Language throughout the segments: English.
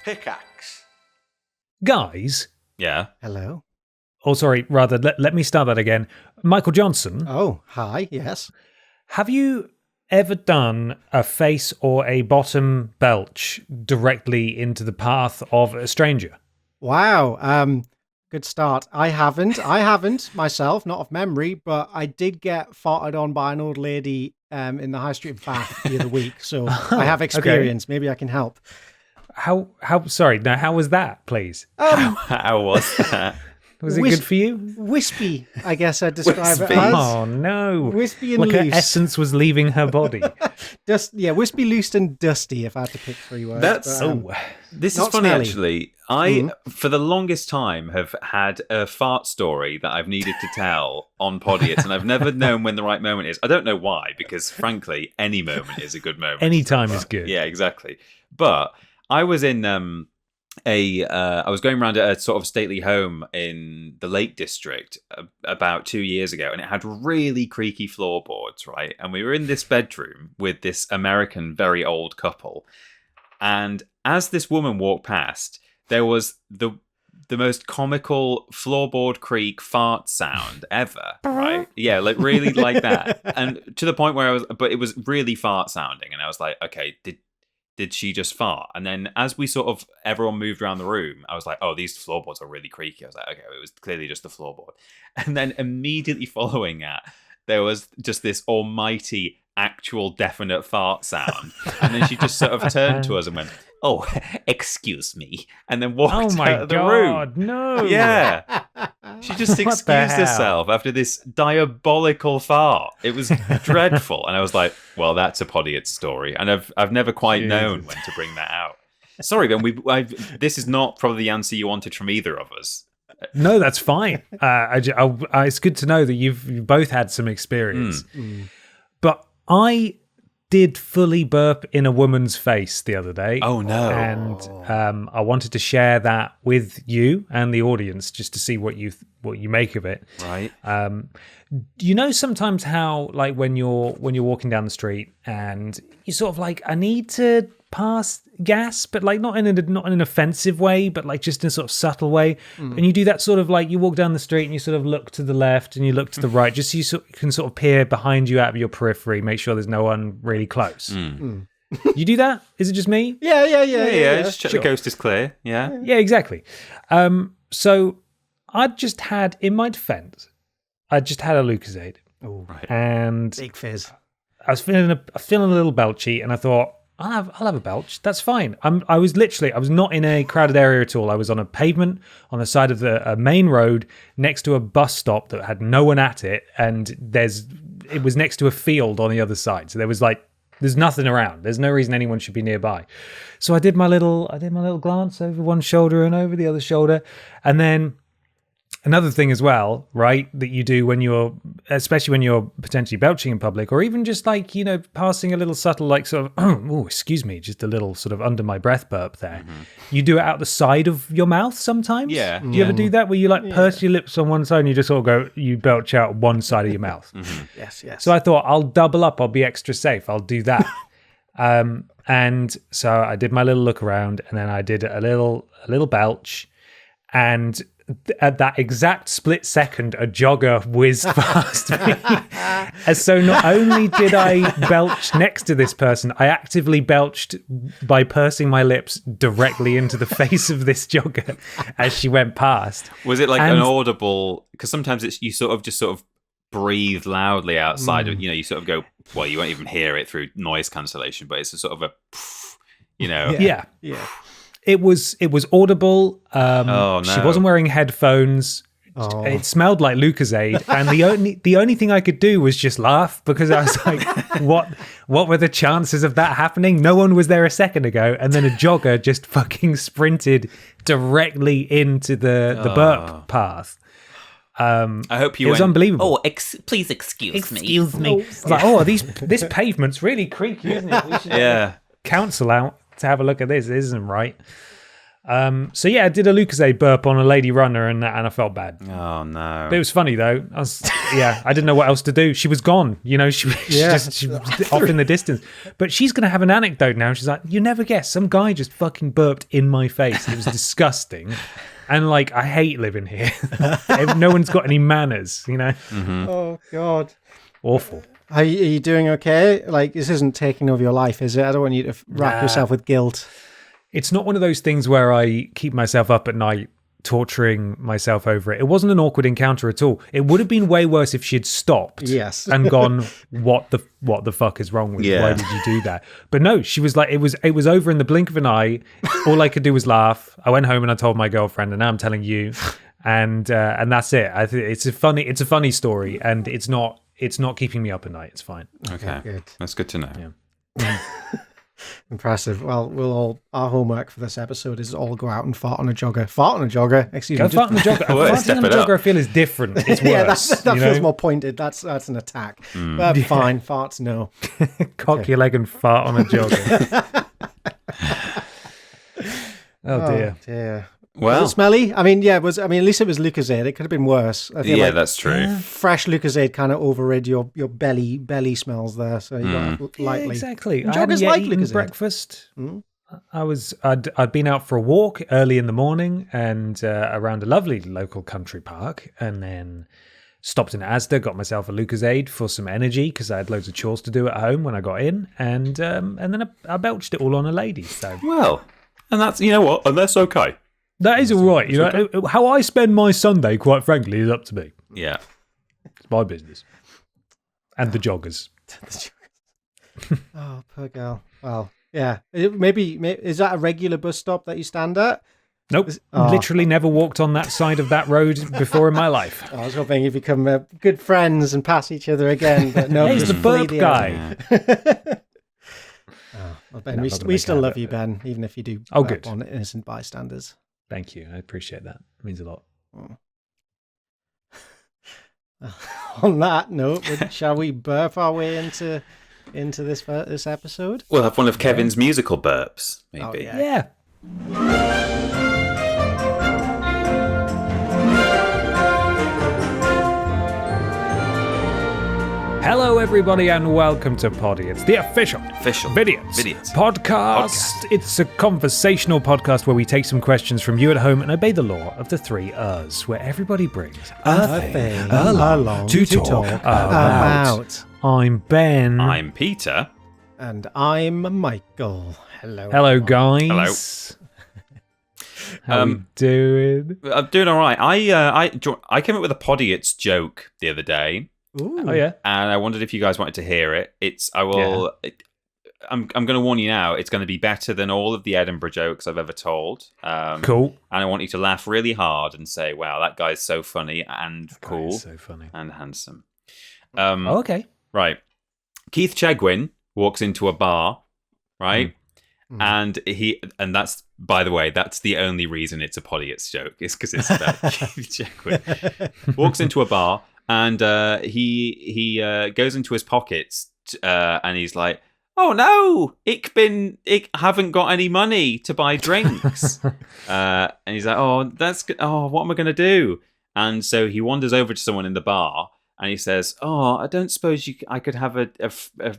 Pickaxe. Guys. Yeah. Hello. Oh, sorry, rather, let me start that again. Michael Johnson. Oh, hi, yes. Have you ever done a face or a bottom belch directly into the path of a stranger? Wow, good start. I haven't myself, not of memory, but I did get farted on by an old lady in the high street of Bath the other week, so I have experience. Okay. Maybe I can help. How was that, please? How was that? Was it good for you? Wispy, I guess I'd describe it as. Oh, no. Wispy and like loose. Her essence was leaving her body. Wispy, loose, and dusty, if I had to pick 3 words. This is funny, actually. I, for the longest time, have had a fart story that I've needed to tell on Podiots, and I've never known when the right moment is. I don't know why, because, frankly, any moment is a good moment. Any time is good. Yeah, exactly. But I was in... I was going around a sort of stately home in the Lake District about 2 years ago, and it had really creaky floorboards, right? And we were in this bedroom with this American very old couple, and as this woman walked past, there was the most comical floorboard creak fart sound ever, right? Yeah, like really like that, and to the point where but it was really fart sounding, and I was like, okay, did she just fart? And then as we sort of, everyone moved around the room, I was like, oh, these floorboards are really creaky. I was like, okay, it was clearly just the floorboard. And then immediately following that, there was just this almighty, actual, definite fart sound. And then she just sort of turned to us and went, oh, excuse me. And then walked out of the room. No. Yeah. She just excused herself after this diabolical fart. It was dreadful. And I was like, well, that's a Podiots story. And I've never quite known when to bring that out. Sorry, Ben, this is not probably the answer you wanted from either of us. No, that's fine. It's good to know that you've both had some experience. But I did fully burp in a woman's face the other day. Oh, no. And I wanted to share that with you and the audience just to see what you make of it. Right. You know sometimes how, like, when you're walking down the street and you sort of like, I need to pass gas, but like not in an offensive way, but like just in a sort of subtle way. And you do that sort of like, you walk down the street and you sort of look to the left and you look to the right, just so you can sort of peer behind you out of your periphery, make sure there's no one really close. You do that? Is it just me? Yeah. Just check the coast is clear. Yeah, exactly. So I'd just had, in my defense, I just had a Lucozade. Oh, right. And big fizz. I was feeling a little belchy, and I thought, I'll have a belch. That's fine. I was not in a crowded area at all. I was on a pavement on the side of a main road next to a bus stop that had no one at it, and it was next to a field on the other side. So there's nothing around. There's no reason anyone should be nearby. So I did my little glance over one shoulder and over the other shoulder, and then another thing as well, right, that you do especially when you're potentially belching in public, or even just like, passing a little subtle, like sort of, oh, excuse me, just a little sort of under my breath burp there. You do it out the side of your mouth sometimes. Yeah. Do you ever do that where you like purse your lips on one side and you just sort of you belch out one side of your mouth? Yes. So I thought, I'll double up. I'll be extra safe. I'll do that. And so I did my little look around, and then I did a little belch, and at that exact split second, a jogger whizzed past me. And so not only did I belch next to this person, I actively belched by pursing my lips directly into the face of this jogger as she went past. Was it like an audible? Because sometimes you sort of breathe loudly outside of, you sort of go, well, you won't even hear it through noise cancellation, but it's a sort of a, Yeah. It was audible. No. She wasn't wearing headphones. Oh. It smelled like Lucozade, and the only thing I could do was just laugh, because I was like, what were the chances of that happening? No one was there a second ago, and then a jogger just fucking sprinted directly into the burp path. I hope you. It was unbelievable. Oh, please excuse me. Excuse me. It's like, this pavement's really creaky, isn't it? We should council out to have a look at this. It isn't right. So yeah, I did a Lucozade burp on a lady runner, and I felt bad. Oh no! But it was funny though. I didn't know what else to do. She was gone. She was off in the distance. But she's gonna have an anecdote now. She's like, you never guess. Some guy just fucking burped in my face. It was disgusting. And like, I hate living here. No one's got any manners. Mm-hmm. Oh God. Awful. Are you doing okay? Like, this isn't taking over your life, is it? I don't want you to wrap yourself with guilt. It's not one of those things where I keep myself up at night torturing myself over it. It wasn't an awkward encounter at all. It would have been way worse if she'd stopped and gone, what the fuck is wrong with you? Why did you do that? But no, she was like, it was over in the blink of an eye. All I could do was laugh. I went home and I told my girlfriend, and now I'm telling you. And that's it. I think it's a funny story, and it's not keeping me up at night. It's fine. Okay. Good. That's good to know. Yeah. Impressive. Well, our homework for this episode is all go out and fart on a jogger. Fart on a jogger. Excuse me. Fart on a jogger. Farting on a jogger, I feel, is different. It's worse. Yeah, that feels more pointed. That's an attack. But fine. Farts, no. Cock your leg and fart on a jogger. Oh dear. Well, smelly. I mean, at least it was Lucozade. It could have been worse. I feel like that's true. Fresh Lucozade kind of overrid your belly smells there. So you got lightly. Yeah, exactly. And I hadn't joggers yet like eaten Lucozade. breakfast. I'd been out for a walk early in the morning and around a lovely local country park, and then stopped in Asda, got myself a Lucozade for some energy because I had loads of chores to do at home when I got in, and then I belched it all on a lady. So well, and that's and that's okay. that is all right. How I spend my Sunday, quite frankly, is up to me. Yeah, it's my business. And the joggers. Oh, poor girl. Well, yeah. Maybe is that a regular bus stop that you stand at? Nope. Literally never walked on that side of that road before in my life. I was hoping you'd become good friends and pass each other again, but no. He's the burp guy. Well, Ben, we still love you, Ben, even if you do good on innocent bystanders. Thank you. I appreciate that. It means a lot. On that note, shall we burp our way into this episode? We'll have one of Kevin's musical burps, maybe. Oh, Yeah. Hello, everybody, and welcome to Podiots, the official Vidiots podcast. It's a conversational podcast where we take some questions from you at home and obey the law of the 3 R's, where everybody brings a thing along to talk about. I'm Ben. I'm Peter. And I'm Michael. Hello. Hello, guys. How we doing? I'm doing all right. I came up with a Podiots joke the other day. Ooh. Oh yeah, and I wondered if you guys wanted to hear it. I'm going to warn you now. It's going to be better than all of the Edinburgh jokes I've ever told. Cool. And I want you to laugh really hard and say, "Wow, that guy's so funny and cool, so funny and handsome." Okay. Right. Keith Chegwin walks into a bar, right? And that's, by the way, that's the only reason it's a Podiots joke, is because it's about Keith Chegwin. Walks into a bar. And he goes into his pockets and he's like, "Oh no, ich haven't got any money to buy drinks." And he's like, "Oh, that's good. Oh, what am I going to do?" And so he wanders over to someone in the bar and he says, "Oh, I don't suppose I could have a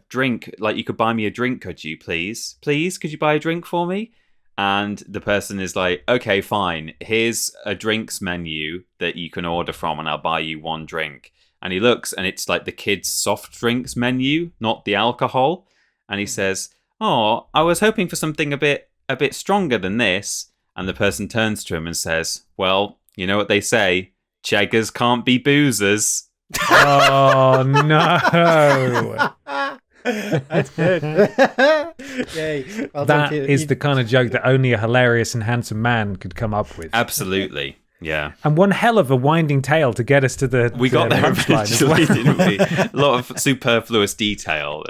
drink. Like, you could buy me a drink, could you, please? Please, could you buy a drink for me?" And the person is like, "Okay, fine. Here's a drinks menu that you can order from, and I'll buy you 1 drink." And he looks, and it's like the kids' soft drinks menu, not the alcohol. And he says, "Oh, I was hoping for something a bit stronger than this." And the person turns to him and says, "Well, you know what they say, cheggers can't be boozers." Oh no. That's good. Yay. Well, that is the kind of joke that only a hilarious and handsome man could come up with. Absolutely. Yeah. And one hell of a winding tale to get us to the We got there eventually, didn't we? A lot of superfluous detail.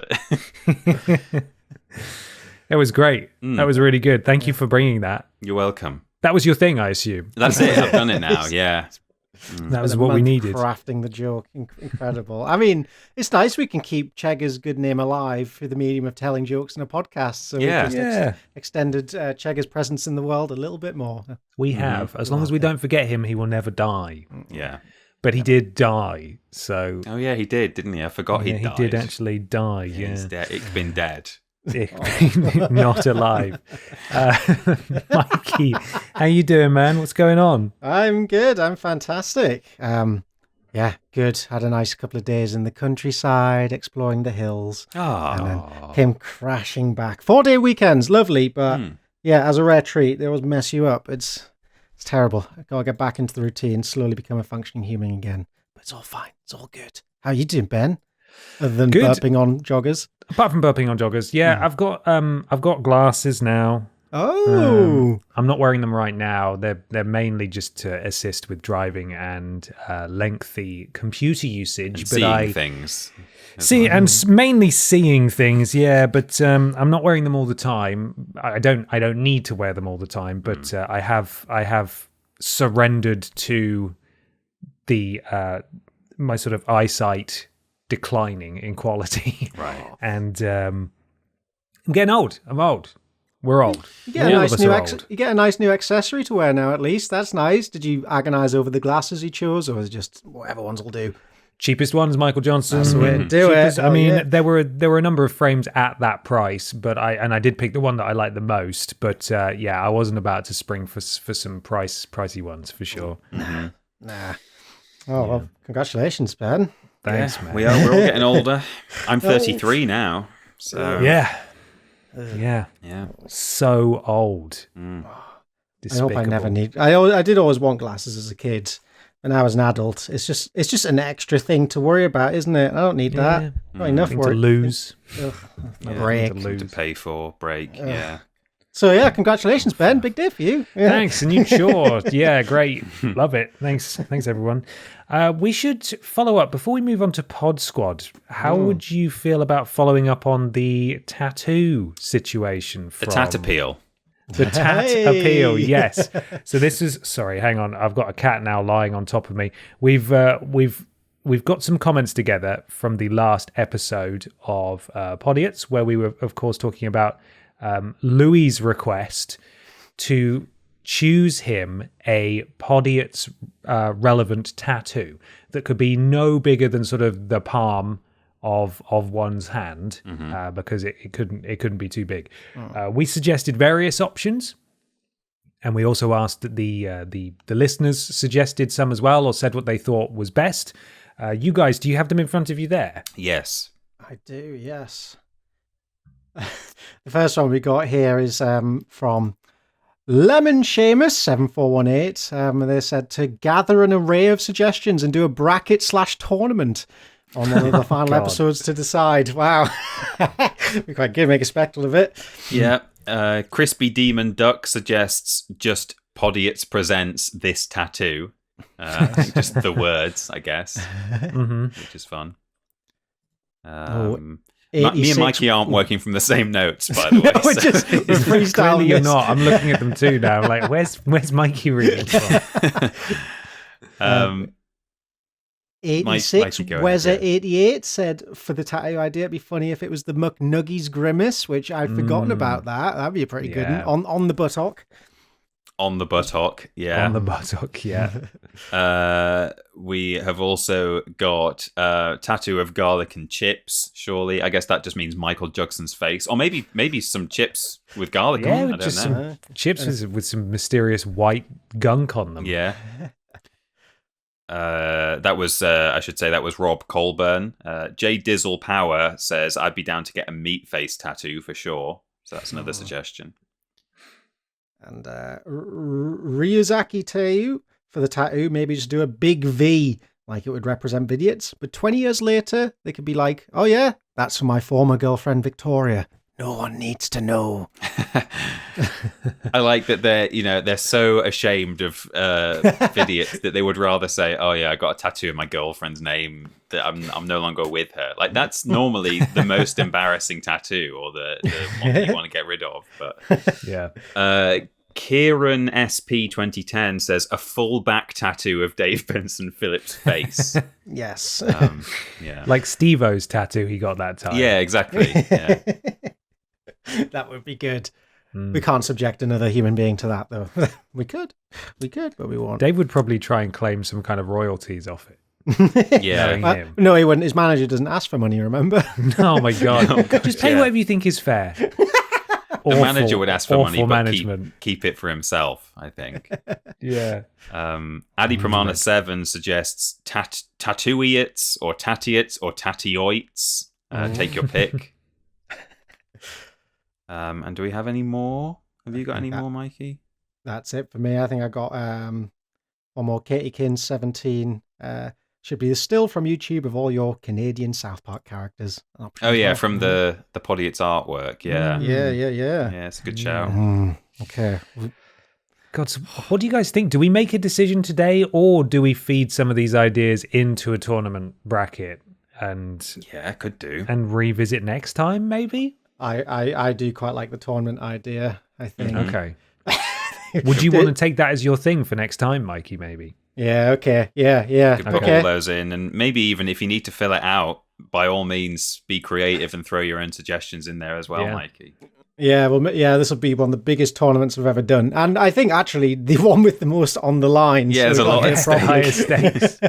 It was great. That was really good. Thank you for bringing that. You're welcome. That was your thing, I assume. That's it. I've done it now. Yeah. That was what we needed. Crafting the joke. Incredible. I mean, it's nice we can keep Chegger's good name alive through the medium of telling jokes in a podcast. So Yeah. we just extended Chegger's presence in the world a little bit more. We have. As long as we don't forget him, he will never die. Yeah. But he did die, so... Oh, yeah, he did, didn't he? I forgot he died. He did actually die, yeah. He's dead. It's been dead. Not alive. Mikey, how you doing, man? What's going on? I'm good. I'm fantastic. Yeah, good. Had a nice couple of days in the countryside, exploring the hills. And then came crashing back. 4-day weekends, lovely, but yeah, as a rare treat, they always mess you up. It's terrible. I gotta get back into the routine, slowly become a functioning human again. But it's all fine. It's all good. How you doing, Ben? Other than burping on joggers? Apart from burping on joggers, yeah, I've got glasses now. Oh, I'm not wearing them right now. They're mainly just to assist with driving and lengthy computer usage. And seeing things. Mainly seeing things, yeah. But I'm not wearing them all the time. I don't need to wear them all the time. But I have surrendered to the my sort of eyesight declining in quality. Right. And I'm getting old. I'm old. We're old. You get a nice new accessory to wear now, at least. That's nice. Did you agonize over the glasses you chose, or was it just whatever ones will do? Cheapest ones, Michael Johnson. That's the way to do it. I mean, there were a number of frames at that price, but I did pick the one that I liked the most. But yeah, I wasn't about to spring for some pricey ones for sure. Nah. Oh well, congratulations, Ben. Thanks, man. We're all getting older. I'm 33 now, so yeah. So old. I hope I never need. I did always want glasses as a kid, and now as an adult, it's just an extra thing to worry about, isn't it? I don't need that. Not enough Thing work to lose. Break. to pay for break. Yeah. So yeah, congratulations, Ben. Big day for you. Yeah. Thanks, and you sure? Yeah, great. Love it. Thanks, everyone. We should follow up before we move on to Pod Squad. How would you feel about following up on the tattoo situation? The tat appeal. The tat appeal, yes. So this is hang on. I've got a cat now lying on top of me. We've got some comments together from the last episode of Podiots, where we were, of course, talking about Louis' request to choose him a Podiots relevant tattoo that could be no bigger than sort of the palm of one's hand, because it couldn't be too big. We suggested various options, and we also asked that the listeners suggested some as well, or said what they thought was best. You guys, do you have them in front of you there? Yes, I do. Yes. The first one we got here is from Lemon Seamus 7418. They said to gather an array of suggestions and do a bracket/tournament on one of the final episodes to decide. Wow. We quite good, make a spectacle of it. Yeah. Crispy Demon Duck suggests just Podiots presents this tattoo. I think just the words, I guess, which is fun. Me and Mikey aren't working from the same notes, by the way. We're just freestyle. Clearly you're not. I'm looking at them too now. I'm like, where's Mikey reading from? 86 Wezzer 88 said for the tattoo idea, it'd be funny if it was the McNuggies grimace, which I'd forgotten about that. That'd be a pretty good one. On the buttock. On the buttock, yeah. On the buttock, yeah. We have also got tattoo of garlic and chips, surely. I guess that just means Michael Jugson's face. Or maybe some chips with garlic on them. I don't know. Some chips with some mysterious white gunk on them. Yeah. That was, I should say, that was Rob Colburn. J Dizzle Power says, I'd be down to get a meat face tattoo for sure. So that's another suggestion. And Ryuzaki Teiu for the tattoo, maybe just do a big V like it would represent Vidiots. But 20 years later, they could be like, oh yeah, that's for my former girlfriend Victoria. No one needs to know. I like that they're so ashamed of Vidiots that they would rather say, oh yeah, I got a tattoo of my girlfriend's name that I'm no longer with her. Like that's normally the most embarrassing tattoo or the one that you want to get rid of. But yeah. Kieran SP 2010 says a full back tattoo of Dave Benson Phillips' face. Yes. Yeah. Like Steve-O's tattoo he got that time. Yeah, exactly. Yeah. That would be good. We can't subject another human being to that, though. We could, but we won't. Dave would probably try and claim some kind of royalties off it. Yeah. Knowing him. No, he wouldn't. His manager doesn't ask for money, remember? Oh my god! Just pay yeah. whatever you think is fair. The manager would ask for money, but management. keep it for himself, I think. Yeah. Adi Pramana 7 suggests tattooiots or tattiots or tattioits. Take your pick. And do we have any more? Have you got any more, Mikey? That's it for me. I think I got one more. Katiekin 17 should be the still from YouTube of all your Canadian South Park characters. Oh yeah, from the Podiots artwork. Yeah. Yeah. Yeah, it's a good shout. Okay. God, so what do you guys think? Do we make a decision today, or do we feed some of these ideas into a tournament bracket and Yeah, could do. and revisit next time? Maybe. I do quite like the tournament idea, I think. Okay. Would you want to take that as your thing for next time, Mikey? Maybe. Yeah, okay. Yeah. Could put all those in, and maybe even if you need to fill it out, by all means, be creative and throw your own suggestions in there as well, Yeah. Mikey. Yeah, well, this will be one of the biggest tournaments we've ever done. And I think, actually, the one with the most on the line. Yeah, there's a lot at The highest stakes.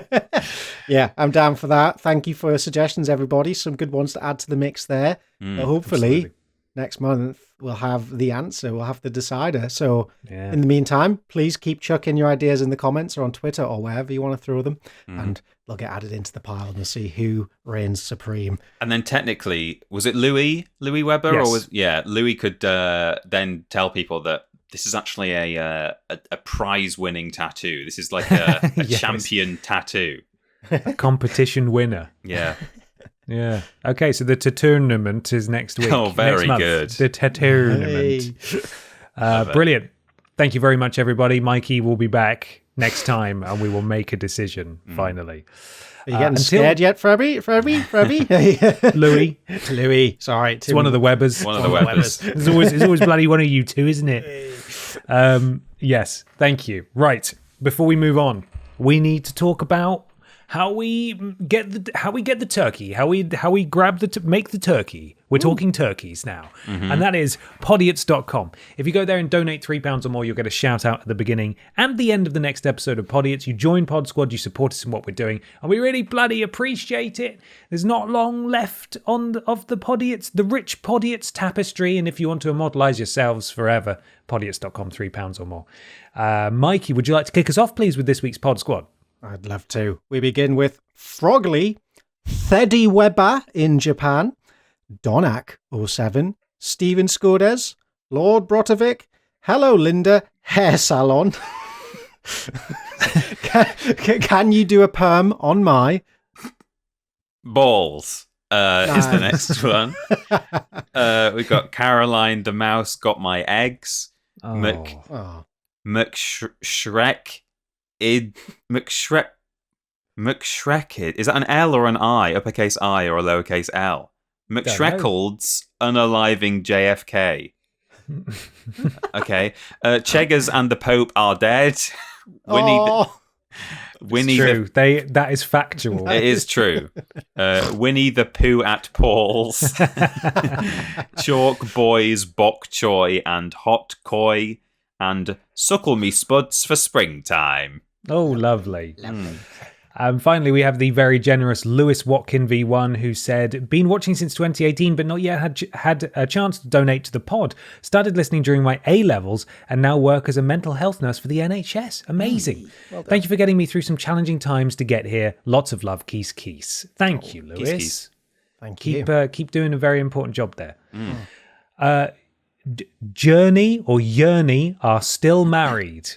Yeah, I'm down for that. Thank you for suggestions, everybody. Some good ones to add to the mix there. But hopefully, absolutely. next month, we'll have the answer. We'll have the decider. So Yeah. in the meantime, please keep chucking your ideas in the comments or on Twitter or wherever you want to throw them. And they'll get added into the pile and we'll see who reigns supreme. And then technically, was it Louis Weber, Yes. or was Louis could then tell people that this is actually a prize-winning tattoo. This is like a Yes. champion tattoo. A competition winner. Yeah. Yeah. Okay, so the tournament is next week. Oh, very next month. good. The tournament. Brilliant. Thank you very much, everybody. Mikey will be back next time, and we will make a decision finally. Are you getting scared yet, Frebby? Louis. Sorry. It's one of the Webbers. One of the Webbers. It's always bloody one of you two, isn't it? Yes. Thank you. Right. Before we move on, we need to talk about how we get the turkey, how we make the turkey. We're talking turkeys now, and that is podiots.com. If you go there and donate £3 or more, you'll get a shout out at the beginning and the end of the next episode of Podiots. You join Pod Squad, you support us in what we're doing, and we really bloody appreciate it. There's not long left of the Podiots, the rich Podiots tapestry, and if you want to immortalize yourselves forever, podiots.com, £3 or more. Mikey, would you like to kick us off, please, with this week's Pod Squad? I'd love to. We begin with Frogly, Theddy Weber in Japan, Donak 07, Steven Skodes, Lord Brotovic, Hello Linda, Hair Salon. Can you do a perm on my Balls is the next one. We've got Caroline the Mouse got my eggs. Oh. McShrek. McShrekid. Is that an L or an I? Uppercase I or a lowercase L? McShreckled's unaliving JFK. Okay. Cheggers and the Pope are dead. Winnie True. That is factual. It is true. Winnie the Pooh at Paul's. Chalk Boys, Bok Choy and Hot Koi. And Suckle Me Spuds for springtime. Oh, lovely. Finally, we have the very generous Lewis Watkin V1, who said, been watching since 2018, but not yet had a chance to donate to the pod. Started listening during my A-levels and now work as a mental health nurse for the NHS. Amazing. Well, thank you for getting me through some challenging times to get here. Lots of love, Keese Keese. Thank you, Lewis. Keese. Thank you. Keep doing a very important job there. Journey or Yearney are still married.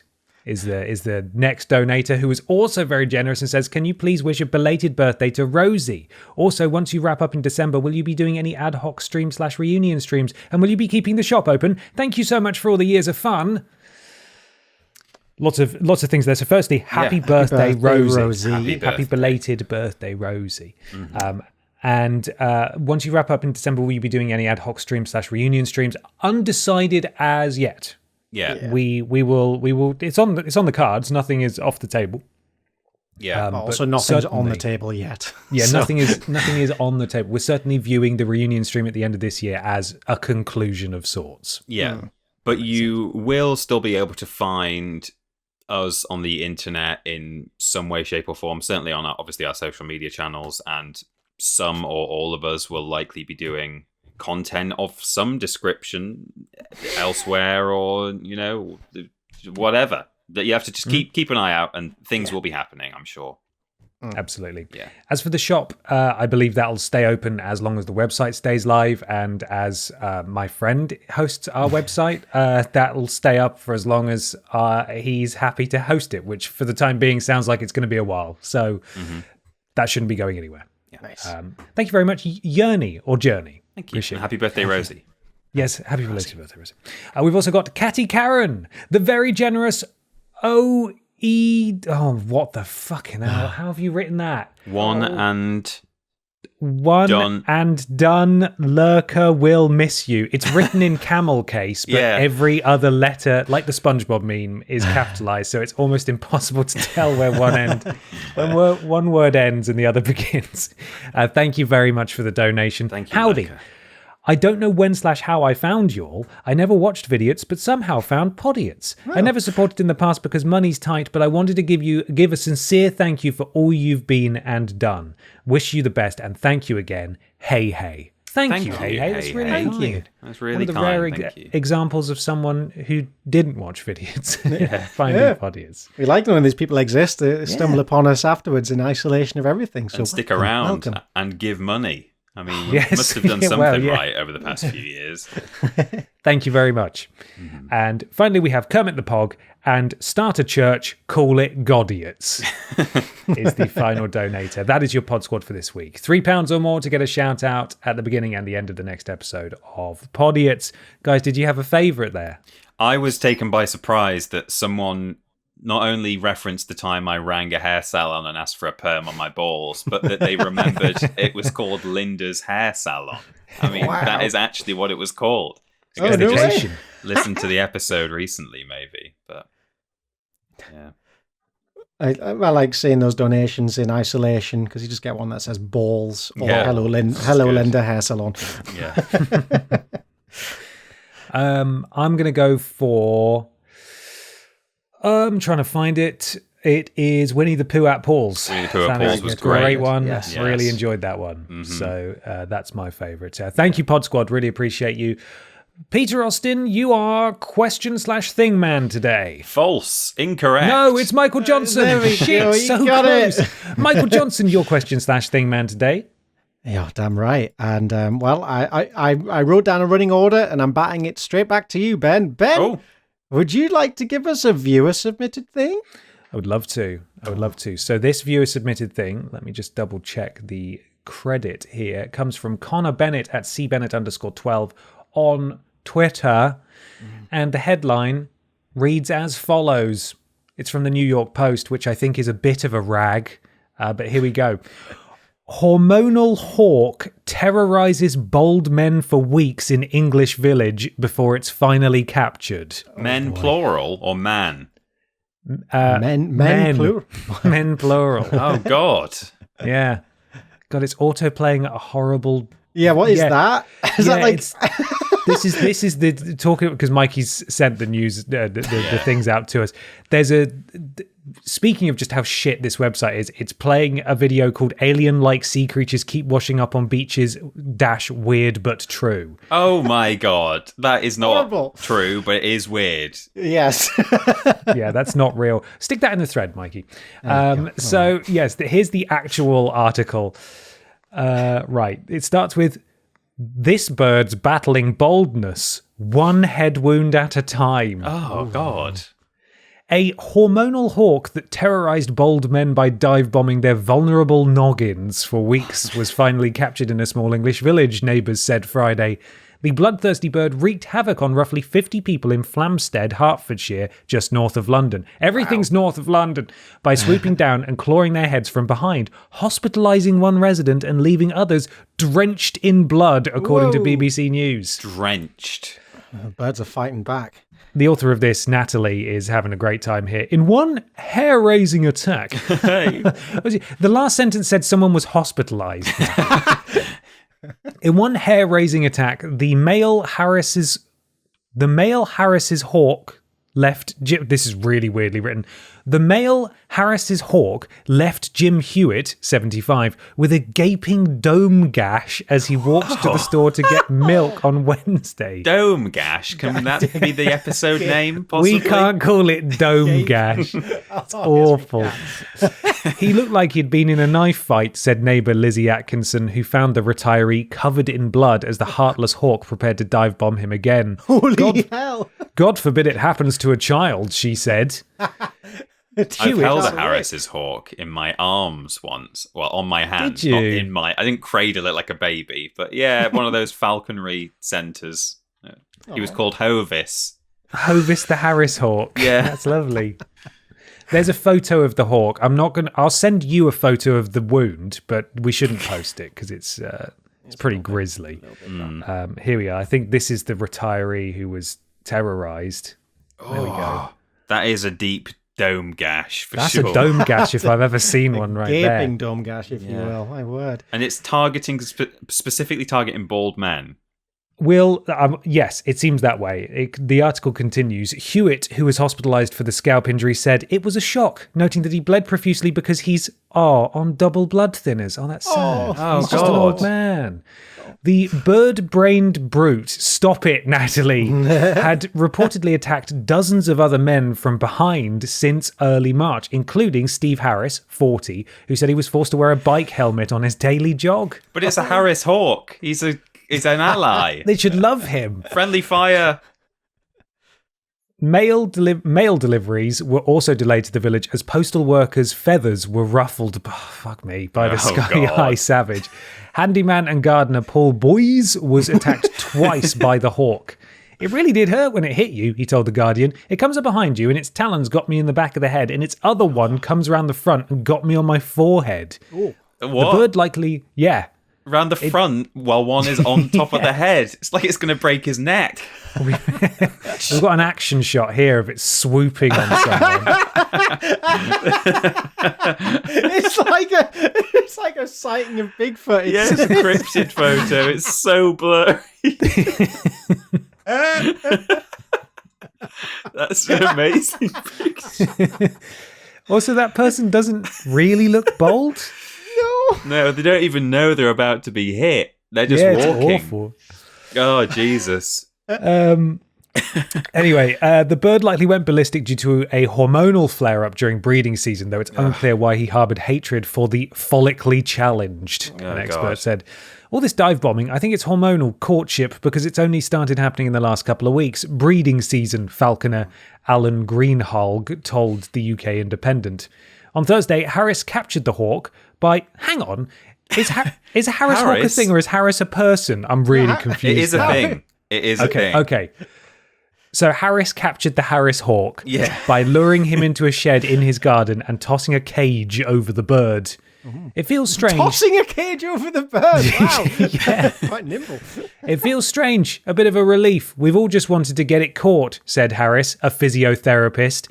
Is the next donator, who is also very generous and says, can you please wish a belated birthday to Rosie? Also, once you wrap up in December, will you be doing any ad hoc stream/reunion streams? And will you be keeping the shop open? Thank you so much for all the years of fun. Lots of things there. So firstly, happy birthday, Rosie. Happy belated birthday, Rosie. And once you wrap up in December, will you be doing any ad hoc stream/reunion streams? Undecided as yet. Yeah. we will. It's on the cards. Nothing is off the table. Yeah. But but also, nothing's on the certainly- table yet. Yeah, So- nothing is on the table. We're certainly viewing the reunion stream at the end of this year as a conclusion of sorts. Yeah. But you will still be able to find us on the internet in some way, shape, or form. Certainly on obviously our social media channels, and some or all of us will likely be doing content of some description elsewhere, or whatever. That you have to just keep an eye out, and things will be happening, I'm sure. Absolutely. Yeah. As for the shop, I believe that'll stay open as long as the website stays live, and as my friend hosts our website, that'll stay up for as long as he's happy to host it, which for the time being sounds like it's going to be a while. So that shouldn't be going anywhere. Yeah. Nice. Thank you very much, Yearney or Journey. Thank you. Appreciate Happy birthday, Rosie. Yes, happy belated birthday, Rosie. We've also got Catty Karen, the very generous what the fucking hell? How have you written that? One One and done. Lurker will miss you. It's written in camel case, but Yeah. every other letter, like the SpongeBob meme, is capitalized, so it's almost impossible to tell where one word ends and the other begins. Thank you very much for the donation. Thank you, Howdy. Lurker. I don't know when/how I found y'all. I never watched Vidiots, but somehow found Podiots. I never supported in the past because money's tight, but I wanted to give a sincere thank you for all you've been and done. Wish you the best, and thank you again. Hey, hey. Thank you, hey, hey. That's hey, really hey. kind. Thank you. That's really One of the kind. rare Thank you. examples of someone who didn't watch Vidiots. Finding Yeah. Podiots. We like when these people exist. They stumble upon us afterwards in isolation of everything. So And stick welcome, around welcome. and give money. I mean, you Yes. must have done Yeah, something well, yeah. right over the past few years. Thank you very much. And finally, we have Kermit the Pog and Start a Church, Call It Godiots is the final donator. That is your Pod Squad for this week. £3 or more to get a shout out at the beginning and the end of the next episode of Podiots. Guys, did you have a favourite there? I was taken by surprise that someone not only referenced the time I rang a hair salon and asked for a perm on my balls, but that they remembered it was called Linda's Hair Salon. I mean, Wow. that is actually what it was called. I Oh, guess they no just way. listened to the episode recently, maybe. But yeah. I like seeing those donations in isolation because you just get one that says balls or Yeah. hello, good. Linda Hair Salon. Yeah. I'm going to go for... I'm trying to find it. It is Winnie the Pooh at Paul's. Winnie the Pooh at Found it Paul's a was great great. one. Yes. Really Yes. enjoyed that one. Mhm. So that's my favourite. Thank you, Pod Squad. Really appreciate you. Peter Austin, you are question/thing man today. False. Incorrect. No, it's Michael Johnson. there we Shit, go, you so got it. close. Michael Johnson, your question/thing man today. Yeah, damn right. And well, I wrote down a running order and I'm batting it straight back to you, Ben. Ben, Oh, would you like to give us a viewer submitted thing? I would love to. So this viewer submitted thing, let me just double check the credit here. It comes from Connor Bennett at cbennett_12 on Twitter. And the headline reads as follows. It's from the New York Post, which I think is a bit of a rag. But here we go. Hormonal hawk terrorizes bold men for weeks in English village before it's finally captured. men plural or man? Men plural. Men plural. Oh, God. Yeah. God, it's auto playing a horrible. Yeah, what is Yeah. that? Is that like it's- this is the talking because Mikey's sent the news the things out to us. There's speaking of just how shit this website is, it's playing a video called Alien-like sea creatures keep washing up on beaches - weird but true. Oh, my God. That is not Horrible. true, but it is weird. yes. Yeah, that's not real. Stick that in the thread, Mikey. So yes, here's the actual article. Right, it starts with this bird's battling boldness, one head wound at a time. Oh, God. A hormonal hawk that terrorized bold men by dive bombing their vulnerable noggins for weeks was finally captured in a small English village, neighbours said Friday. The bloodthirsty bird wreaked havoc on roughly 50 people in Flamstead, Hertfordshire, just north of London. Everything's north of London. By swooping down and clawing their heads from behind, hospitalising one resident and leaving others drenched in blood, according to Whoa. BBC News. Drenched. Birds are fighting back. The author of this, Natalie, is having a great time here. In one hair-raising attack, the last sentence said someone was hospitalized. In one hair-raising attack, the male Harris's hawk left Jim. This is really weirdly written. The male Harris's hawk left Jim Hewitt, 75, with a gaping dome gash as he walked to the store to get milk on Wednesday. Dome gash. Can that be the episode name, possibly? We can't call it dome gash. It's awful. He looked like he'd been in a knife fight, said neighbour Lizzie Atkinson, who found the retiree covered in blood as the heartless hawk prepared to dive bomb him again. Holy hell. God forbid it happens to a child, she said. I've held a Harris's hawk in my arms once. Well, on my hand. Did you? Not in my... I didn't cradle it like a baby. But yeah, one of those falconry centres. He was called Hovis. Hovis the Harris hawk. Yeah. That's lovely. There's a photo of the hawk. I'll send you a photo of the wound, but we shouldn't post it because it's pretty grisly. Here we are. I think this is the retiree who was terrorised. There we go. That is a deep dome gash for That's sure. a dome gash if I've ever seen one right there. Gaping dome gash, if you will. My word. And it's specifically targeting bald men. Yes, it seems that way. The article continues. Hewitt, who was hospitalised for the scalp injury, said it was a shock, noting that he bled profusely because he's on double blood thinners. Oh, that's sad. He's just an old man. The bird-brained brute, stop it, Natalie, had reportedly attacked dozens of other men from behind since early March, including Steve Harris, 40, who said he was forced to wear a bike helmet on his daily jog. But it's a Harris hawk. He's an ally. They should love him. Friendly fire. Mail deliveries were also delayed to the village as postal workers' feathers were ruffled by the Sky High Savage. Handyman and gardener Paul Boyes was attacked twice by the hawk. It really did hurt when it hit you, he told The Guardian. It comes up behind you and its talons got me in the back of the head and its other one comes around the front and got me on my forehead. What? The bird likely, Round the front while one is on top of the head. It's like it's going to break his neck. We've got an action shot here of it swooping on someone. It's like a sighting of Bigfoot. Yeah, it's a encrypted photo. It's so blurry. That's an amazing picture. Also, that person doesn't really look bold. No, they don't even know they're about to be hit. They're just walking. It's awful. Oh, Jesus. Anyway, the bird likely went ballistic due to a hormonal flare-up during breeding season, though it's unclear why he harboured hatred for the follically challenged, an expert said. All this dive bombing, I think it's hormonal courtship because it's only started happening in the last couple of weeks. Breeding season, falconer Alan Greenhalgh told the UK Independent. On Thursday, Harris captured the hawk by... Hang on. Is a Harris hawk a thing or is Harris a person? I'm really confused. It is a thing. It is a thing. Okay. So Harris captured the Harris hawk by luring him into a shed in his garden and tossing a cage over the bird. It feels strange. Tossing a cage over the bird. Wow. Yeah. Quite nimble. It feels strange. A bit of a relief. We've all just wanted to get it caught, said Harris, a physiotherapist,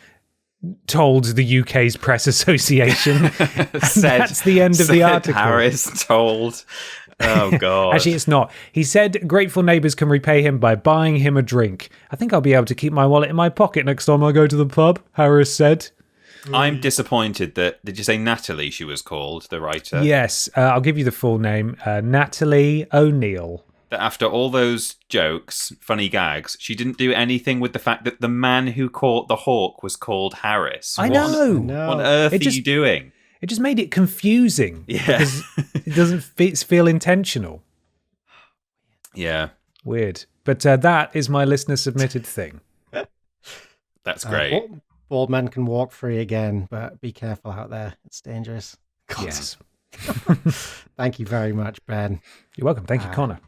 told the UK's Press Association. That's the end of the article. Harris told. Oh, God. Actually, it's not. He said grateful neighbours can repay him by buying him a drink. I think I'll be able to keep my wallet in my pocket next time I go to the pub, Harris said. I'm disappointed that... Did you say Natalie she was called, the writer? Yes, I'll give you the full name. Natalie O'Neill. That after all those jokes, funny gags, she didn't do anything with the fact that the man who caught the hawk was called Harris. I know. What on earth are you doing? It just made it confusing. Yeah. Because it doesn't feel intentional. Yeah. Weird. But that is my listener-submitted thing. That's great. Bald men can walk free again, but be careful out there. It's dangerous. God. Yes. Thank you very much, Ben. You're welcome. Thank you, Connor.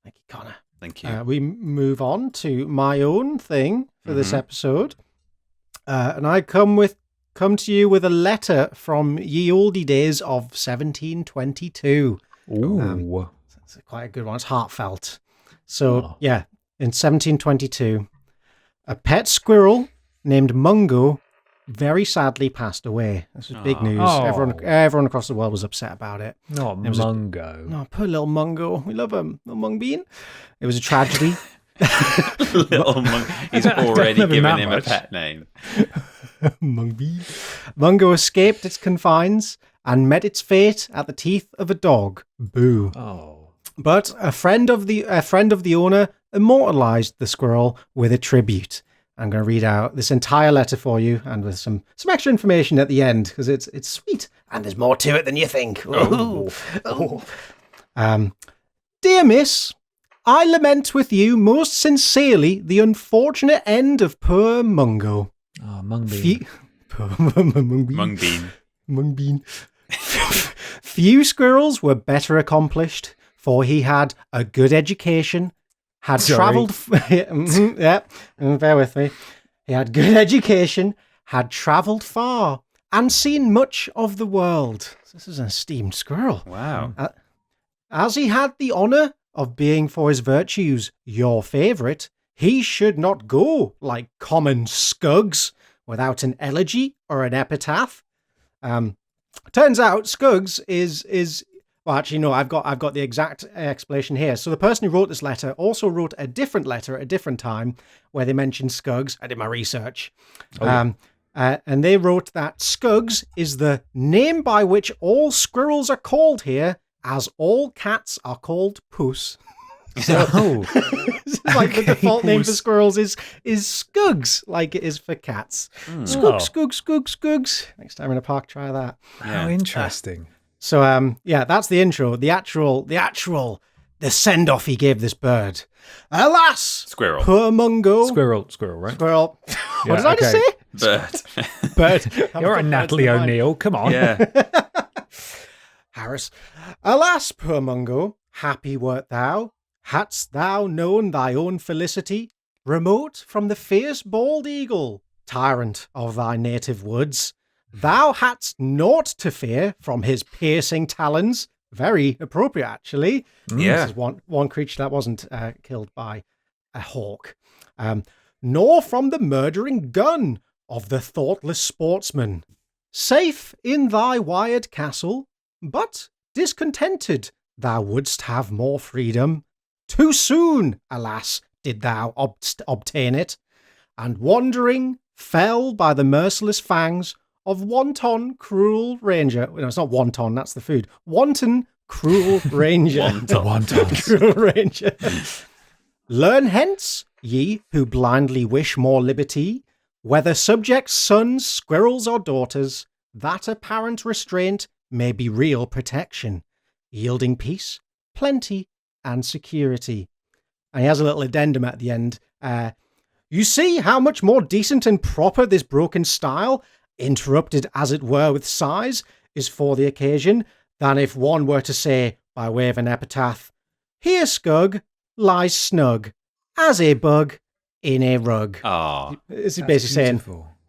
Thank you, Connor. Thank you. We move on to my own thing for this episode. And I come to you with a letter from ye olde days of 1722. Ooh. It's quite a good one. It's heartfelt. So, in 1722, A pet squirrel named Mungo very sadly passed away. This was big news. Oh. Everyone across the world was upset about it. Not It was Mungo. Oh, poor little Mungo. We love him. Little Mung Bean. It was a tragedy. Little monk. He's already love him given that him much. a pet name. Mung Bean. Mungo escaped its confines and met its fate at the teeth of a dog. Boo. Oh. But a friend of the owner immortalized the squirrel with a tribute. I'm going to read out this entire letter for you, and with some extra information at the end, because it's sweet and there's more to it than you think. Dear Miss, I lament with you most sincerely the unfortunate end of poor Mungo. Oh, Mung Bean. Mung Bean. Mung Bean. Few squirrels were better accomplished, for he had a good education, had travelled... bear with me. He had good education, had travelled far, and seen much of the world. This is an esteemed squirrel. Wow. As he had the honour of being for his virtues your favourite, he should not go like common scugs without an elegy or an epitaph. Turns out Scuggs is well, actually no, I've got the exact explanation here. So the person who wrote this letter also wrote a different letter at a different time where they mentioned Scuggs. I did my research. And they wrote that Scuggs is the name by which all squirrels are called here, as all cats are called Puss. So, like the default name for squirrels is Scuggs, like it is for cats. Scuggs. Next time in a park, try that. How interesting. So, that's the intro. The send off he gave this bird. Alas, Squirrel. poor Mungo. Squirrel, right? Squirrel. What did I just say? Bird. You're a Natalie O'Neill. Come on. Yeah. Harris. Alas, poor Mungo, happy wert thou. Hadst thou known thy own felicity, remote from the fierce bald eagle, tyrant of thy native woods, thou hadst naught to fear from his piercing talons. Very appropriate, actually. Yeah. This is one creature that wasn't killed by a hawk. Nor from the murdering gun of the thoughtless sportsman. Safe in thy wired castle, but discontented thou wouldst have more freedom. Too soon, alas, did thou obtain it, and wandering fell by the merciless fangs of wanton cruel ranger. No, it's not wonton, that's the food. Wanton cruel ranger. Wontons. Cruel ranger. Learn hence, ye who blindly wish more liberty, whether subjects, sons, squirrels, or daughters, that apparent restraint may be real protection, yielding peace, plenty, and security. And he has a little addendum at the end. You see how much more decent and proper this broken style, interrupted as it were with sighs, is for the occasion, than if one were to say, by way of an epitaph, here Scug lies snug, as a bug in a rug. Oh, It's basically saying,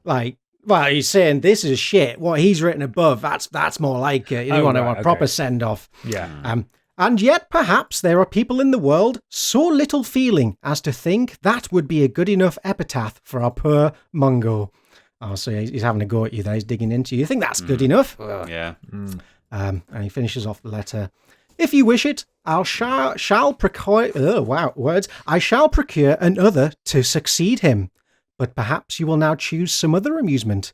like, well, he's saying this is shit. What he's written above, that's more like it. You want a proper send-off. Yeah. And yet, perhaps there are people in the world so little feeling as to think that would be a good enough epitaph for our poor Mungo. Oh, so he's having a go at you there. He's digging into you. You think that's good enough? yeah. And he finishes off the letter. If you wish it, I shall procure. I shall procure another to succeed him. But perhaps you will now choose some other amusement.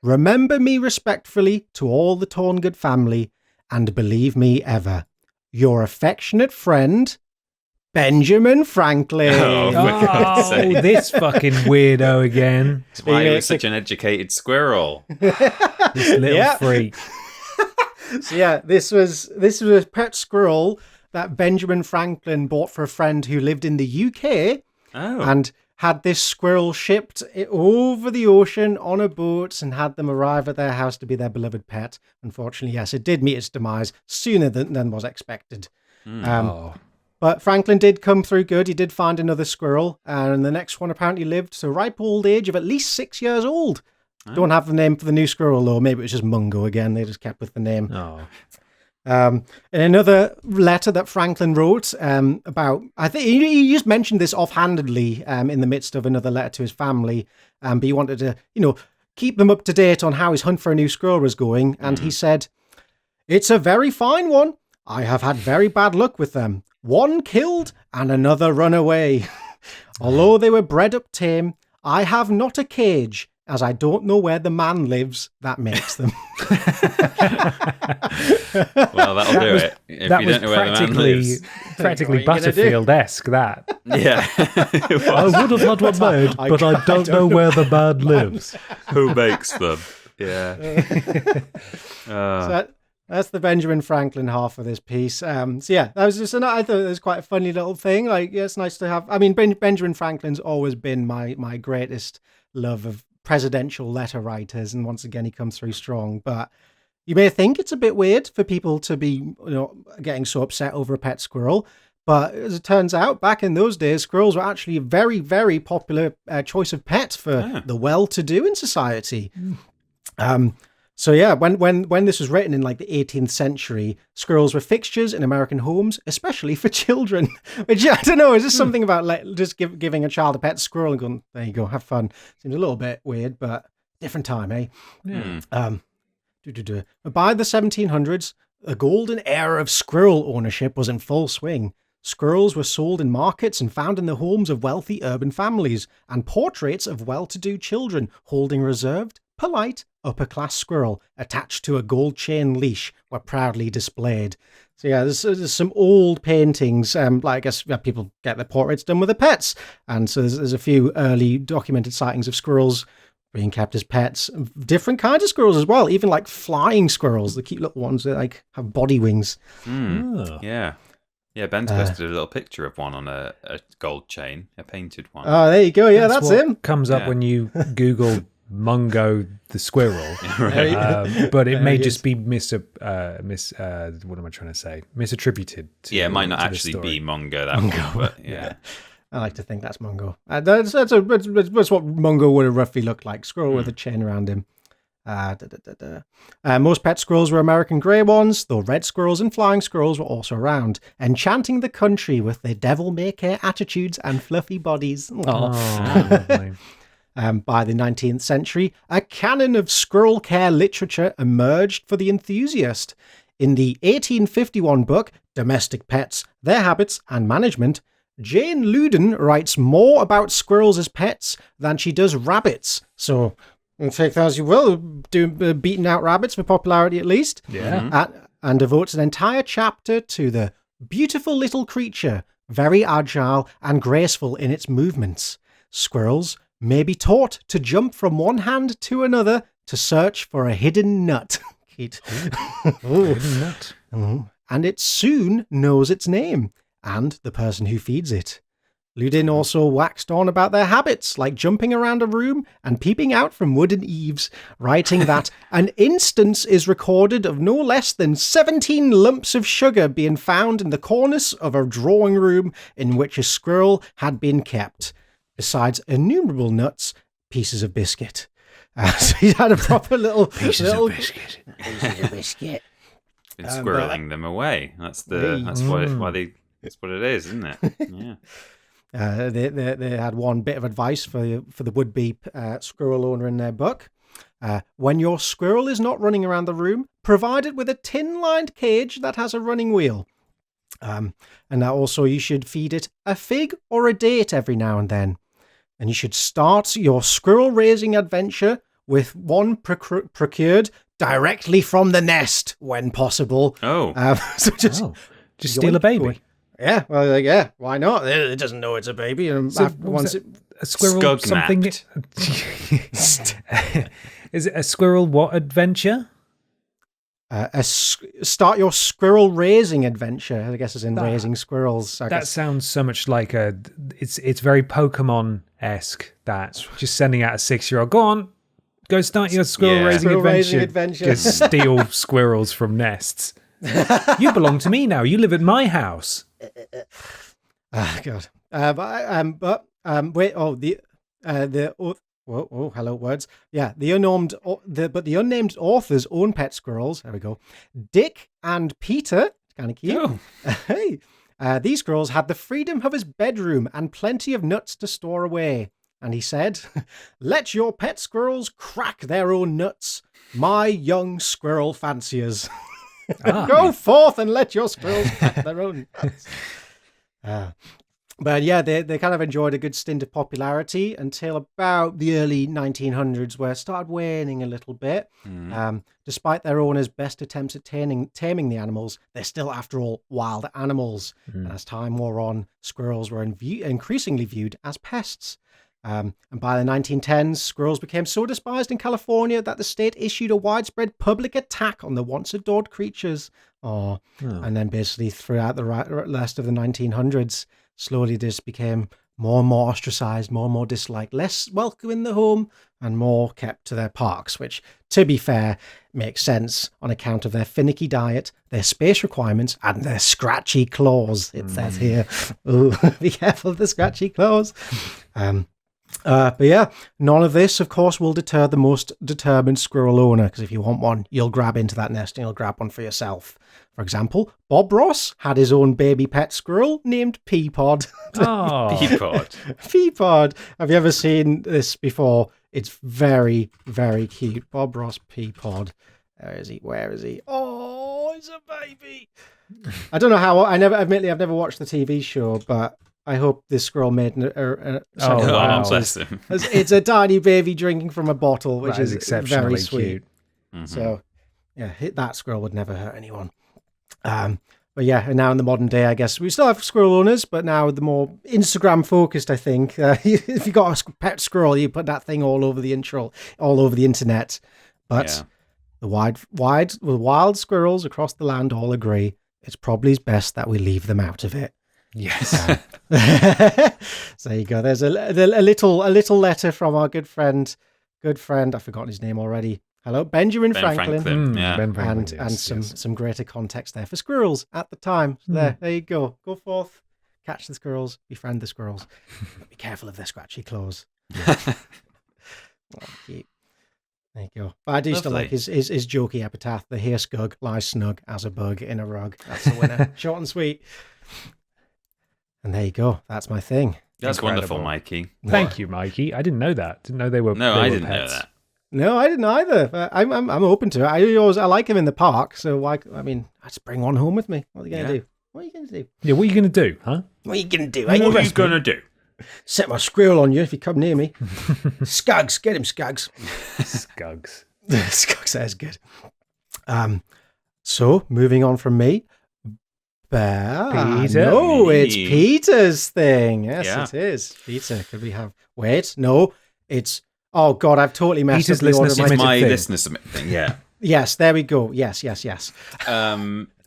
Remember me respectfully to all the Torngood family, and believe me ever, your affectionate friend, Benjamin Franklin. Oh, this fucking weirdo again. That's why he was such an educated squirrel. This little freak. So this was a pet squirrel that Benjamin Franklin bought for a friend who lived in the UK, and had this squirrel shipped over the ocean on a boat and had them arrive at their house to be their beloved pet. Unfortunately, yes, it did meet its demise sooner than was expected. But Franklin did come through good. He did find another squirrel, and the next one apparently lived to a ripe old age of at least 6 years old. Don't have the name for the new squirrel, though. Maybe it was just Mungo again. They just kept with the name. In another letter that Franklin wrote about, I think he just mentioned this offhandedly in the midst of another letter to his family, but he wanted to, keep them up to date on how his hunt for a new squirrel was going. And he said, "It's a very fine one. I have had very bad luck with them. One killed and another run away. Although they were bred up tame, I have not a cage, as I don't know where the man lives that makes them." Well, that'll do it. If that you was don't know where the man lives. practically Butterfield-esque, that. Yeah. It I was. would have had one made, but I don't know where the man lives. Who makes them? Yeah. So that's the Benjamin Franklin half of this piece. So yeah, that was just I thought it was quite a funny little thing. Like, yeah, it's nice to have. I mean, Benjamin Franklin's always been my greatest love of presidential letter writers, and once again he comes through strong. But you may think it's a bit weird for people to be getting so upset over a pet squirrel. But as it turns out, back in those days, squirrels were actually a very, very popular choice of pet for the well-to-do in society. So yeah, when this was written in like the 18th century, squirrels were fixtures in American homes, especially for children. Which, I don't know, is this something about like just giving a child a pet squirrel and going, there you go, have fun? Seems a little bit weird, but different time, eh? Yeah. But by the 1700s, a golden era of squirrel ownership was in full swing. Squirrels were sold in markets and found in the homes of wealthy urban families, and portraits of well-to-do children holding reserved, polite, upper-class squirrel attached to a gold chain leash were proudly displayed. So yeah, there's some old paintings. I guess people get their portraits done with their pets, and so there's a few early documented sightings of squirrels being kept as pets. Different kinds of squirrels as well, even like flying squirrels, the cute little ones that like have body wings. Yeah. Yeah, Ben's posted a little picture of one on a gold chain, a painted one. Oh, there you go. Yeah, that's what him. Comes up when you Google Mungo the squirrel, but it may just be what am I trying to say? Misattributed. It might not actually be Mungo that one, but yeah. I like to think that's Mungo. That's what Mungo would have roughly looked like. Squirrel with a chain around him. Most pet squirrels were American grey ones, though red squirrels and flying squirrels were also around, enchanting the country with their devil-may-care attitudes and fluffy bodies. By the 19th century, a canon of squirrel care literature emerged for the enthusiast. In the 1851 book, Domestic Pets, Their Habits and Management, Jane Loudon writes more about squirrels as pets than she does rabbits. So, take that as you will, beating out rabbits for popularity at least. Yeah. And devotes an entire chapter to the beautiful little creature, very agile and graceful in its movements. Squirrels may be taught to jump from one hand to another to search for a hidden nut. Hidden nut. And it soon knows its name and the person who feeds it. Loudon also waxed on about their habits, like jumping around a room and peeping out from wooden eaves, writing that an instance is recorded of no less than 17 lumps of sugar being found in the cornice of a drawing room in which a squirrel had been kept, besides innumerable nuts, pieces of biscuit. So he had a proper little Pieces of biscuit. Been squirreling them away. That's what it is, isn't it? Yeah. They had one bit of advice for the would-be squirrel owner in their book. When your squirrel is not running around the room, provide it with a tin-lined cage that has a running wheel. And that also you should feed it a fig or a date every now and then. And you should start your squirrel raising adventure with one procured directly from the nest when possible. So just steal a baby. Yeah, well, yeah, why not? It doesn't know it's a baby. And So once a squirrel Skug something. napped. Is it a squirrel what adventure? Start your squirrel raising adventure, I guess, as in raising squirrels. That sounds so much like it's very Pokemon-esque. That just sending out a 6-year-old. Go on, go start your squirrel raising adventure. Just steal squirrels from nests. You belong to me now. You live at my house. God. Wait. Oh, the Whoa, hello, words. Yeah, the unnamed author's own pet squirrels. There we go. Dick and Peter. Kind of cute. Oh. Hey. These squirrels had the freedom of his bedroom and plenty of nuts to store away. And he said, "Let your pet squirrels crack their own nuts, my young squirrel fanciers." Go forth and let your squirrels crack their own nuts. But yeah, they kind of enjoyed a good stint of popularity until about the early 1900s, where it started waning a little bit. Despite their owners' best attempts at taming the animals, they're still, after all, wild animals. And as time wore on, squirrels were increasingly viewed as pests. And by the 1910s, squirrels became so despised in California that the state issued a widespread public attack on the once adored creatures. And then basically throughout the rest of the 1900s, slowly this became more and more ostracized, more and more disliked, less welcome in the home, and more kept to their parks, which, to be fair, makes sense on account of their finicky diet, their space requirements, and their scratchy claws, it says here. Ooh, be careful of the scratchy claws. But yeah, none of this, of course, will deter the most determined squirrel owner, because if you want one, you'll grab into that nest and you'll grab one for yourself. For example, Bob Ross had his own baby pet squirrel named Peapod. Oh, Peapod. Peapod. Have you ever seen this before? It's very, very cute. Bob Ross Peapod. Where is he? Oh, he's a baby. I don't know how. Admittedly, I've never watched the TV show, but I hope this squirrel made Bless him. It's a tiny baby drinking from a bottle, which is exceptionally very sweet. cute. Mm-hmm. So, yeah, that squirrel would never hurt anyone. But yeah, and now in the modern day, I guess we still have squirrel owners, but now the more Instagram focused, I think. If you got a pet squirrel, you put that thing all over the internet. But the wild squirrels across the land all agree it's probably best that we leave them out of it. Yes. So there you go. There's a little letter from our good friend. I've forgotten his name already. Hello, Benjamin Franklin. Ben Franklin, And some greater context there for squirrels at the time. So there you go. Go forth, catch the squirrels, befriend the squirrels. But be careful of their scratchy claws. Cute. There you go. But I do still like his jokey epitaph. The here scug lies snug as a bug in a rug. That's the winner. Short and sweet. And there you go. That's my thing. That's Incredible. wonderful, Mikey. Thank you, Mikey. I didn't know that. Didn't know they were. No, they I were didn't pets. know that. No, I didn't either. But I'm open to it. I like him in the park. So I just bring one home with me. What are you gonna do? What are you gonna do? Yeah, what are you gonna do, huh? What are you gonna do? What are you gonna do? Set my squirrel on you if you come near me. Scugs, get him, Scugs. Scugs. Scugs, that's good. So moving on from me. Peter? No, it's Peter's thing. Yes, Yeah. it is. Peter, could we have... Wait, no, it's... Oh, God, I've totally messed Peter's up the order. listener It's submitted my thing. listener submit thing, yeah. Yes, there we go. Yes.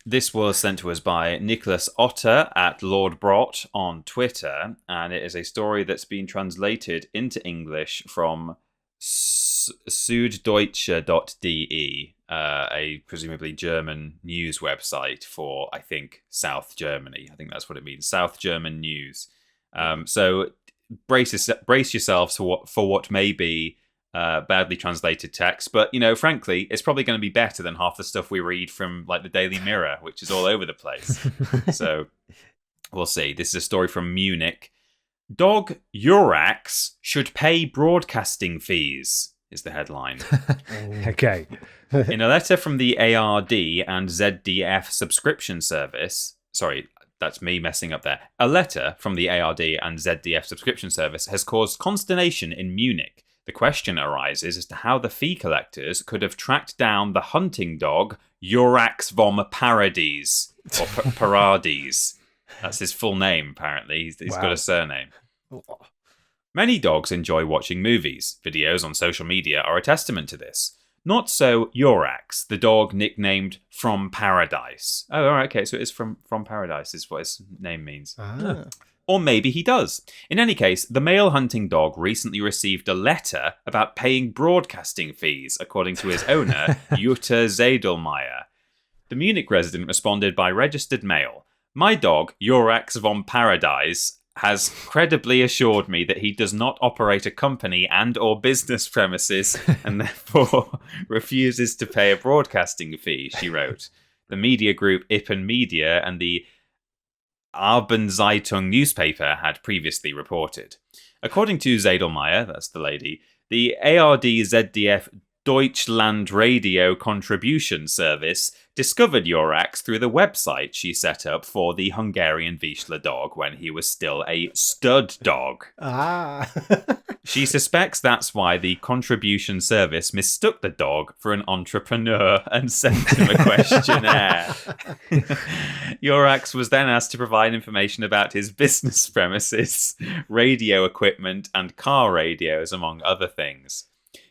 This was sent to us by Nicholas Otter at Lord Brot on Twitter, and it is a story that's been translated into English from Süddeutsche.de, a presumably German news website for, I think, South Germany. I think that's what it means, South German news. So brace yourselves for what may be badly translated text, but frankly, it's probably going to be better than half the stuff we read from like the Daily Mirror, which is all over the place. So we'll see. This is a story from Munich. Dog Urax should pay broadcasting fees is the headline. Okay. In a letter from the ARD and ZDF subscription service, sorry, that's me messing up there. A letter from the ARD and ZDF subscription service has caused consternation in Munich. The question arises as to how the fee collectors could have tracked down the hunting dog Urax vom Paradis, or Paradis. That's his full name, apparently. He's got a surname. Many dogs enjoy watching movies. Videos on social media are a testament to this. Not so Urax, the dog nicknamed From Paradise. Oh, all right, okay, so it is from Paradise is what his name means. Or maybe he does. In any case, the male hunting dog recently received a letter about paying broadcasting fees, according to his owner, Jutta Zedelmeier. The Munich resident responded by registered mail. My dog, Urax von Paradise, has credibly assured me that he does not operate a company and or business premises and therefore refuses to pay a broadcasting fee, she wrote. The media group Ippen Media and the Abendzeitung newspaper had previously reported. According to Zedelmeier, that's the lady, the ARD-ZDF Deutschland Radio Contribution Service discovered Jurax through the website she set up for the Hungarian Vizsla dog when he was still a stud dog. Ah. She suspects that's why the contribution service mistook the dog for an entrepreneur and sent him a questionnaire. Jurax was then asked to provide information about his business premises, radio equipment, and car radios, among other things.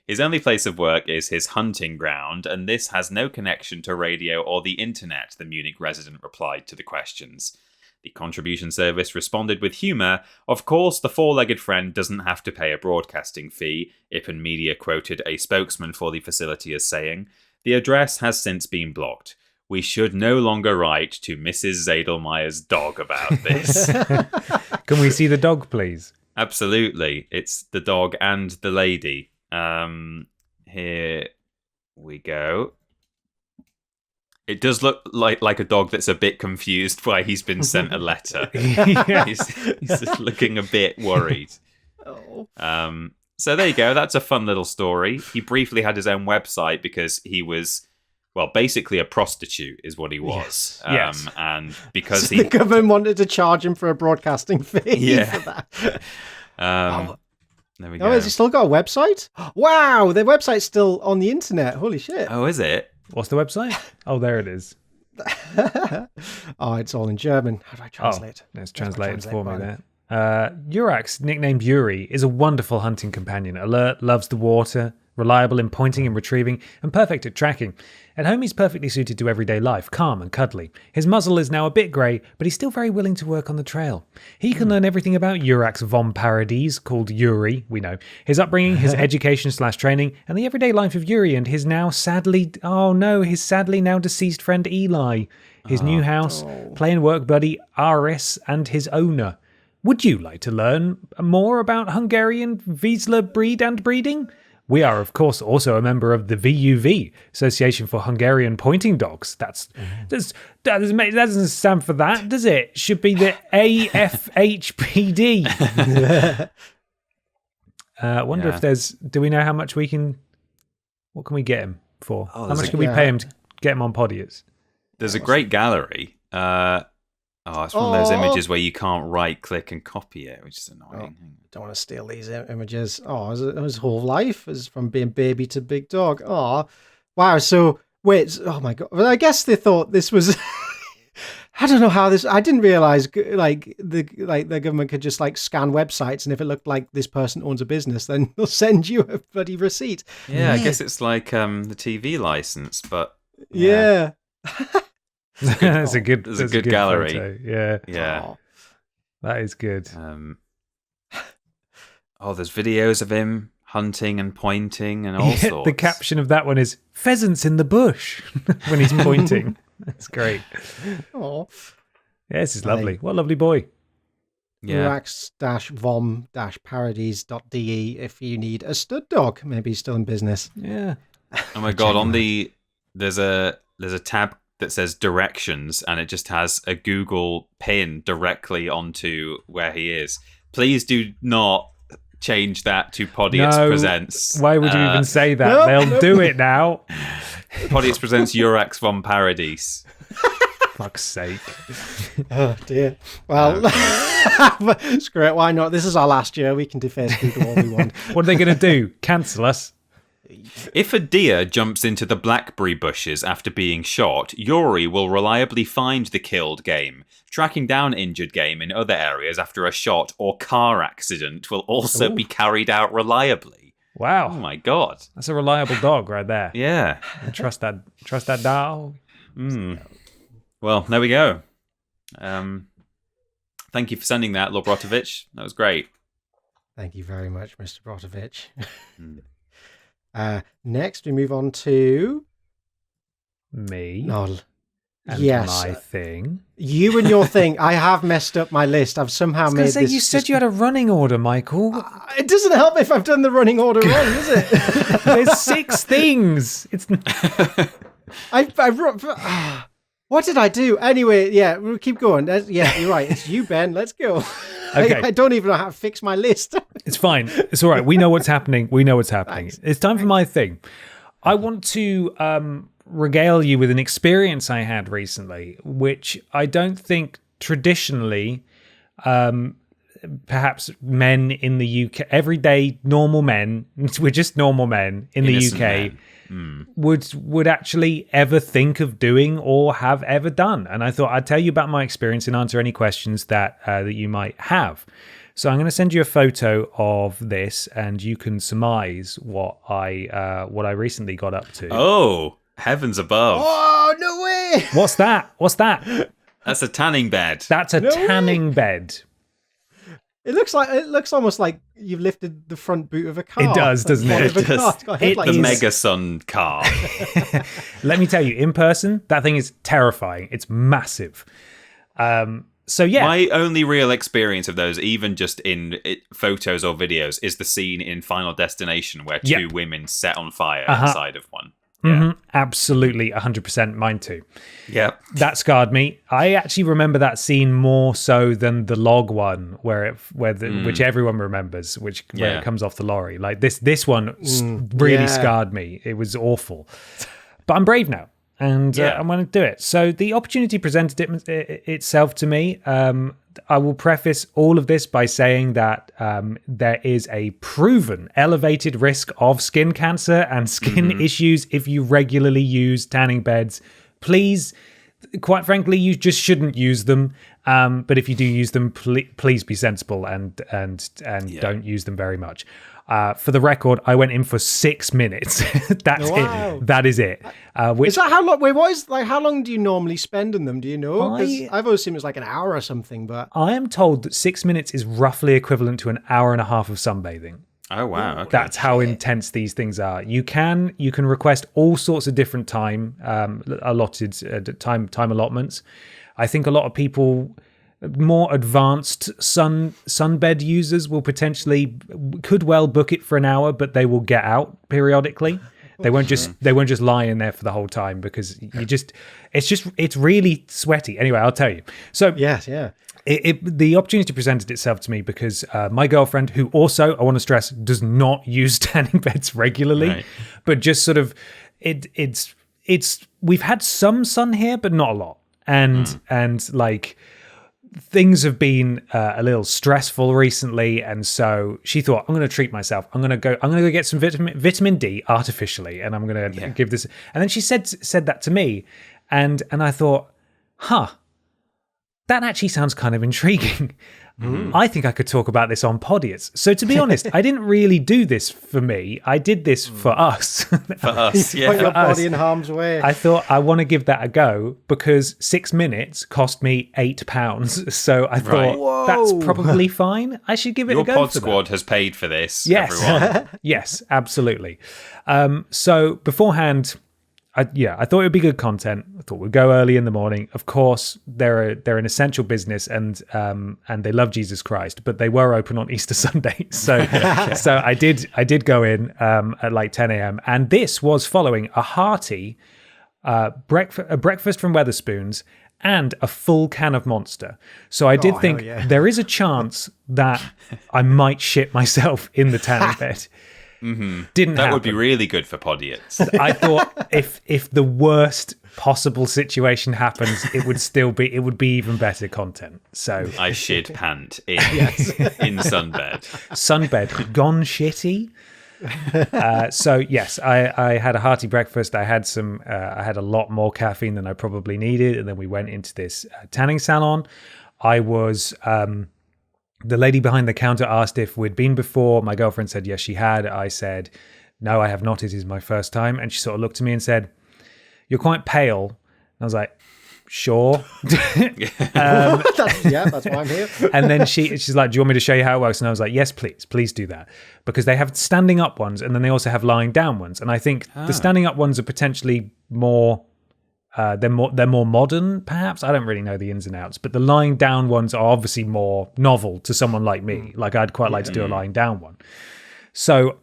His only place of work is his hunting ground, and this has no connection to radio or the internet, the Munich resident replied to the questions. The contribution service responded with humour. Of course, the four-legged friend doesn't have to pay a broadcasting fee, Ippen Media quoted a spokesman for the facility as saying. The address has since been blocked. We should no longer write to Mrs. Zedelmeier's dog about this. Can we see the dog, please? Absolutely. It's the dog and the lady. Here we go. It does look like a dog that's a bit confused why he's been sent a letter. Yeah. He's just looking a bit worried. Oh. So there you go. That's a fun little story. He briefly had his own website because he was, well, basically a prostitute is what he was. Yes. And because So the government wanted to charge him for a broadcasting fee Yeah. for that. There we go. Oh, has he still got a website? Wow, the website's still on the internet. Holy shit. Oh, is it? What's the website? Oh, there it is. Oh, it's all in German. How do I translate? Let's translate it for me there. Jurax, nicknamed Yuri, is a wonderful hunting companion. Alert, loves the water, reliable in pointing and retrieving, and perfect at tracking. At home, he's perfectly suited to everyday life, calm and cuddly. His muzzle is now a bit grey, but he's still very willing to work on the trail. He can learn everything about Jurax vom Paradis, called Yuri, we know, his upbringing, his education/training, and the everyday life of Yuri and his sadly now deceased friend Eli, his new house, play and work buddy Aris, and his owner. Would you like to learn more about Hungarian Vizsla breed and breeding? We are, of course, also a member of the VUV, Association for Hungarian Pointing Dogs. That doesn't stand for that, does it? Should be the AFHPD. Wonder if there's... Do we know how much we can... What can we get him for? How much can we pay him to get him on Podiots? There's a great gallery. It's one of those images where you can't right-click and copy it, which is annoying. Don't want to steal these images. Oh, his whole life is from being baby to big dog. Oh, wow. So, wait. Oh, my God. Well, I guess they thought this was... I don't know how this... I didn't realize the government could just scan websites, and if it looked like this person owns a business, then they'll send you a bloody receipt. Yeah, I guess it's like the TV license, but... Yeah. That's a good gallery. Photo. Yeah. Yeah. Oh. That is good. There's videos of him hunting and pointing and all sorts. The caption of that one is "Pheasants in the bush" when he's pointing. That's great. Oh. Yeah, this is lovely. What a lovely boy. Yeah. Urax-vom-paradis.de if you need a stud dog. Maybe he's still in business. Yeah. Oh my God! There's a tab that says directions, and it just has a Google pin directly onto where he is. Please do not change that to Podiots Presents. Why would you even say that? They'll do it now. Podiots Presents Jurax vom Paradis. Fuck's sake. Oh, dear. Well, screw it. Why not? This is our last year. We can deface Google all we want. What are they going to do? Cancel us? If a deer jumps into the blackberry bushes after being shot, Yuri will reliably find the killed game. Tracking down injured game in other areas after a shot or car accident will also be carried out reliably. Wow. Oh my God. That's a reliable dog right there. Yeah. Trust that dog. Well, there we go. Thank you for sending that, Lord Brotovich. That was great. Thank you very much, Mr. Brotovich. Next, we move on to me. No, And Yes. my thing. You and your thing. I have messed up my list. I've somehow made this. You said you had a running order, Michael. It doesn't help if I've done the running order wrong, does it? There's 6 things. It's What did I do? Anyway, yeah, we'll keep going. Yeah, you're right. It's you, Ben. Let's go. Okay. I don't even know how to fix my list. It's fine. It's all right. We know what's happening. Thanks. It's time for my thing. I want to regale you with an experience I had recently, which I don't think traditionally, perhaps men in the UK, everyday normal men, we're just normal men in Innocent the UK, men. would actually ever think of doing or have ever done. And I thought I'd tell you about my experience and answer any questions that you might have. So I'm going to send you a photo of this, and you can surmise what I recently got up to. Oh, heavens above. Oh, no way. What's that? That's a tanning bed. That's a No tanning bed. It looks almost like you've lifted the front boot of a car. It does, doesn't it? Of a car. It's got headlights. The Mega Sun car. Let me tell you, in person, that thing is terrifying. It's massive. So yeah, My only real experience of those, even just in photos or videos, is the scene in Final Destination where two women set on fire inside of one. Yeah. Absolutely, 100%. Mine too. Yep. That scarred me. I actually remember that scene more so than the log one, which everyone remembers, where it comes off the lorry. Like this one really scarred me. It was awful. But I'm brave now, and I'm going to do it. So the opportunity presented itself to me. I will preface all of this by saying that there is a proven elevated risk of skin cancer and skin issues if you regularly use tanning beds. Please, quite frankly, you just shouldn't use them. But if you do use them, please be sensible and don't use them very much. For the record, I went in for 6 minutes. That's it. That is it. Is that how long? Wait, how long do you normally spend in them? Do you know? Because I've always seen it was like an hour or something. But I am told that 6 minutes is roughly equivalent to an hour and a half of sunbathing. Oh wow! Okay. That's how intense these things are. You can request all sorts of different time allotted time allotments. I think a lot of people, more advanced sunbed users, could well book it for an hour, but they will get out periodically. They won't just lie in there for the whole time because it's really sweaty. Anyway, I'll tell you. So yeah. The opportunity presented itself to me because my girlfriend, who also, I want to stress, does not use tanning beds regularly, but just sort of we've had some sun here, but not a lot. And like things have been a little stressful recently, and so she thought, I'm going to treat myself. I'm going to go get some vitamin D artificially, and I'm going to give this. And then she said that to me, and I thought, that actually sounds kind of intriguing. I think I could talk about this on Podiots. So to be honest, I didn't really do this for me. I did this for us. For us, yeah. Put your body in harm's way. I thought I want to give that a go because 6 minutes cost me £8. So I thought that's probably fine. I should give it a go. Your pod squad has paid for this, yes. everyone. Yes, absolutely. So beforehand, I thought it would be good content. I thought we'd go early in the morning. Of course, they're an essential business, and they love Jesus Christ, but they were open on Easter Sunday. So so I did go in at like 10 a.m. and this was following a hearty breakfast from Wetherspoons and a full can of Monster. So I did think there is a chance that I might shit myself in the tanning bed. Didn't that happen. would be really good for Podiots. I thought if the worst possible situation happens, it would be even better content. So I shit pant in sunbed. Sunbed gone shitty. So yes, I had a hearty breakfast. I had a lot more caffeine than I probably needed, and then we went into this tanning salon. I was the lady behind the counter asked if we'd been before. My girlfriend said yes, she had. I said, no, I have not. It is my first time. And she sort of looked at me and said, you're quite pale. And I was like, sure. That's why I'm here. And then she's like, do you want me to show you how it works? And I was like, yes, please do that. Because they have standing up ones and then they also have lying down ones. And I think the standing up ones are potentially more they're more modern, perhaps. I don't really know the ins and outs, but the lying down ones are obviously more novel to someone like me. Like I'd quite like to do a lying down one. So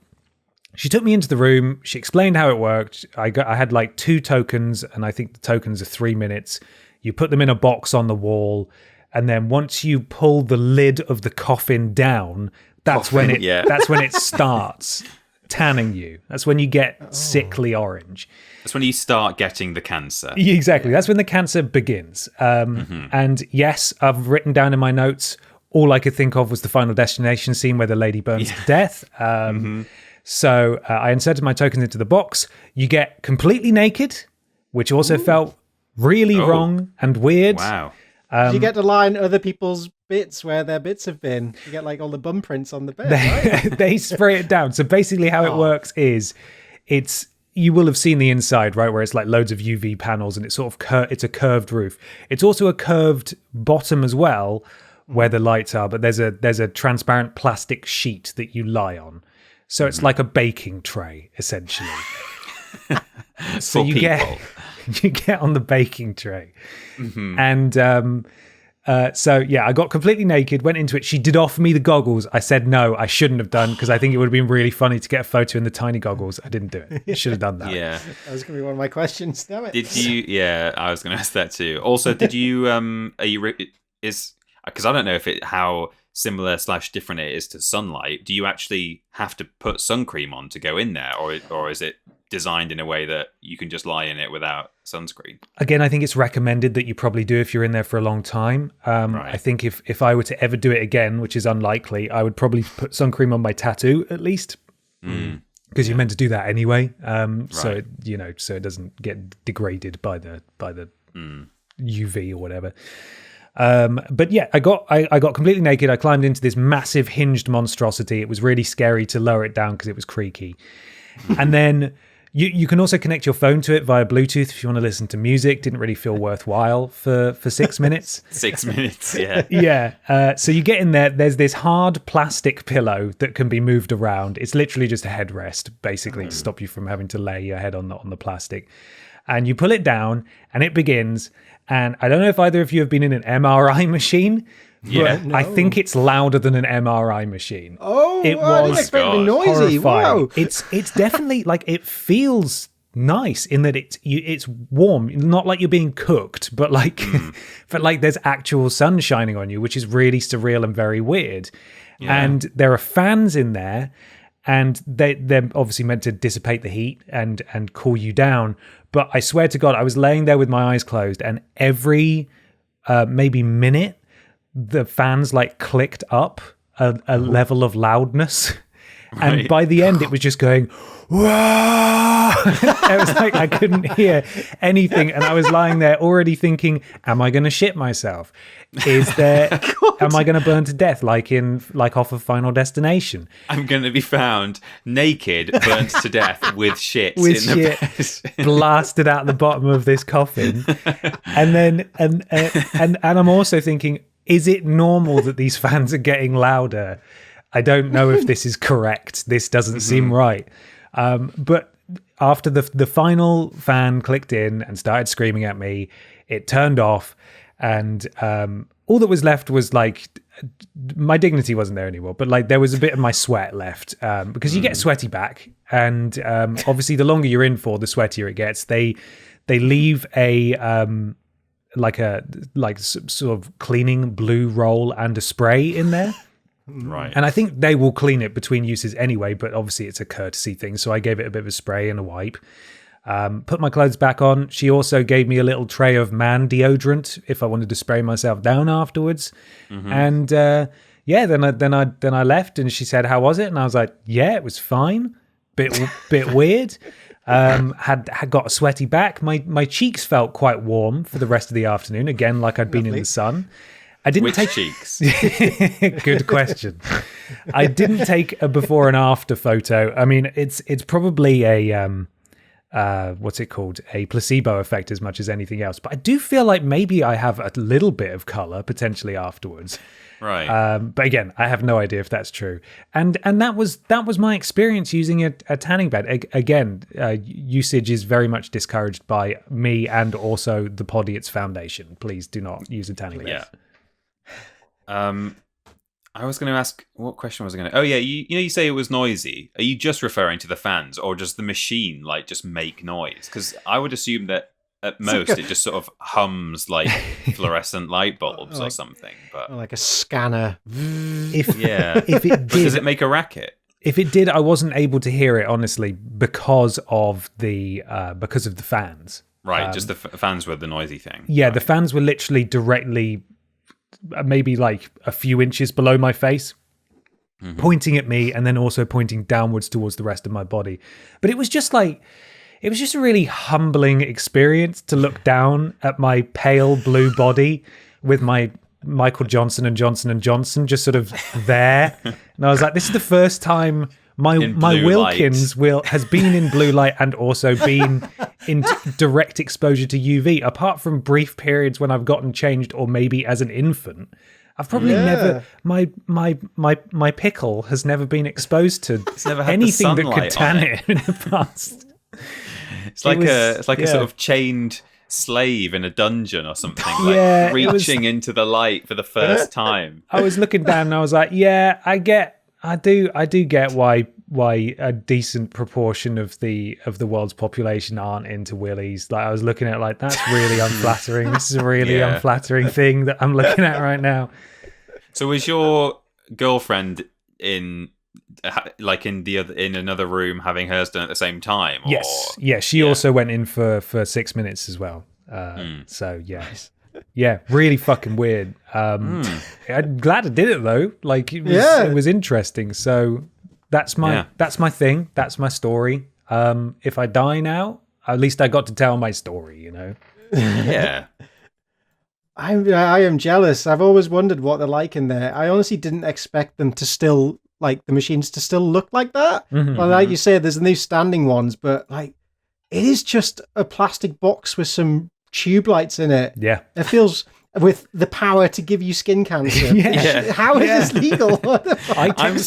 she took me into the room. She explained how it worked. I had like 2 tokens, and I think the tokens are 3 minutes. You put them in a box on the wall, and then once you pull the lid of the coffin down, that's when it starts tanning you. That's when you get sickly orange. That's when you start getting the cancer. Exactly. That's when the cancer begins. And yes, I've written down in my notes, all I could think of was the Final Destination scene where the lady burns to death. So I inserted my tokens into the box. You get completely naked, which also felt really wrong and weird. Wow. You get to lie in other people's bits where their bits have been. You get like all the bum prints on the bed, right? They spray it down. So basically how it works is you will have seen the inside, right, where it's like loads of UV panels and it's sort of it's a curved roof. It's also a curved bottom as well where the lights are, but there's a transparent plastic sheet that you lie on. So it's like a baking tray, essentially. So you get on the baking tray. And so I got completely naked, went into it. She did offer me the goggles. I said no, I shouldn't have done, because I think it would have been really funny to get a photo in the tiny goggles. I didn't do it. I should have done that. Yeah. That was going to be one of my questions. Damn it. Did you? Yeah, I was going to ask that too. Also, did you? Because I don't know how similar / different it is to sunlight. Do you actually have to put sun cream on to go in there, or is it designed in a way that you can just lie in it without sunscreen? Again, I think it's recommended that you probably do if you're in there for a long time. Right. I think if I were to ever do it again, which is unlikely, I would probably put sun cream on my tattoo at least, because you're meant to do that anyway. So so it doesn't get degraded by the UV or whatever. But yeah, I got completely naked. I climbed into this massive hinged monstrosity. It was really scary to lower it down because it was creaky. And then you can also connect your phone to it via Bluetooth if you want to listen to music. Didn't really feel worthwhile for 6 minutes. 6 minutes, yeah. Yeah. So you get in there. There's this hard plastic pillow that can be moved around. It's literally just a headrest, basically, to stop you from having to lay your head on the plastic. And you pull it down, and it begins. And I don't know if either of you have been in an MRI machine. Yeah, I think it's louder than an MRI machine. Oh, it I didn't was expect it to be noisy. horrifying. Wow. It's definitely like, it feels nice in that it's warm, not like you're being cooked, but like but like there's actual sun shining on you, which is really surreal and very weird. And there are fans in there, and they're obviously meant to dissipate the heat and cool you down. But I swear to God, I was laying there with my eyes closed, and every maybe minute, the fans like clicked up a level of loudness. Right. And by the end, it was just going, whoa! It was like I couldn't hear anything. And I was lying there already thinking, am I going to shit myself? Am I going to burn to death like off of Final Destination? I'm going to be found naked, burnt to death with shit blasted out the bottom of this coffin. And then and I'm also thinking, is it normal that these fans are getting louder? I don't know if this is correct. This doesn't seem right. But after the final fan clicked in and started screaming at me, it turned off, and all that was left was like, my dignity wasn't there anymore, but like there was a bit of my sweat left, because you get sweaty back, and obviously the longer you're in for, the sweatier it gets. They leave a sort of cleaning blue roll and a spray in there. Right. And I think they will clean it between uses anyway, but obviously it's a courtesy thing. So I gave it a bit of a spray and a wipe. Put my clothes back on. She also gave me a little tray of man deodorant if I wanted to spray myself down afterwards. And then I left, and she said, "How was it?" And I was like, "Yeah, it was fine. Bit weird. Had got a sweaty back. My cheeks felt quite warm for the rest of the afternoon. Again, like I'd been in the sun. I didn't take cheeks. Good question. I didn't take a before and after photo. I mean, it's probably a what's it called? A placebo effect as much as anything else. But I do feel like maybe I have a little bit of color potentially afterwards. Right. But again, I have no idea if that's true. And that was my experience using a tanning bed. Again, usage is very much discouraged by me and also the Podiots Foundation. Please do not use a tanning bed. Yeah. I was going to ask, what question was I going to? Oh yeah, you say it was noisy. Are you just referring to the fans, or does the machine just make noise? Because I would assume that at most it just sort of hums like fluorescent light bulbs or something. But like a scanner. If it did, does it make a racket? If it did, I wasn't able to hear it honestly because of the fans. Right, just the fans were the noisy thing. Yeah, right. The fans were literally directly, maybe like a few inches below my face, pointing at me, and then also pointing downwards towards the rest of my body. But it was just a really humbling experience to look down at my pale blue body with my Michael Johnson and Johnson just sort of there. And I was like, this is the first time my Wilkins has been in blue light and also been in direct exposure to UV, apart from brief periods when I've gotten changed, or maybe as an infant. I've probably never my pickle has never been exposed to anything that could tan it in the past. It's like a sort of chained slave in a dungeon or something, reaching into the light for the first time. I was looking down and I was like, I do get why a decent proportion of the world's population aren't into willies. Like I was looking at it that's really unflattering. This is a really unflattering thing that I'm looking at right now. So was your girlfriend in another room having hers done at the same time? Or? Yes. Yeah, she also went in for 6 minutes as well. So yeah, really fucking weird. I'm glad I did it though. It was interesting. So that's my thing. That's my story. If I die now, at least I got to tell my story, you know? Yeah. I am jealous. I've always wondered what they're like in there. I honestly didn't expect them to still, the machines to still look like that. Well, like you said, there's the new standing ones, but it is just a plastic box with some tube lights in it. Yeah. It feels with the power to give you skin cancer. How is this legal? I'm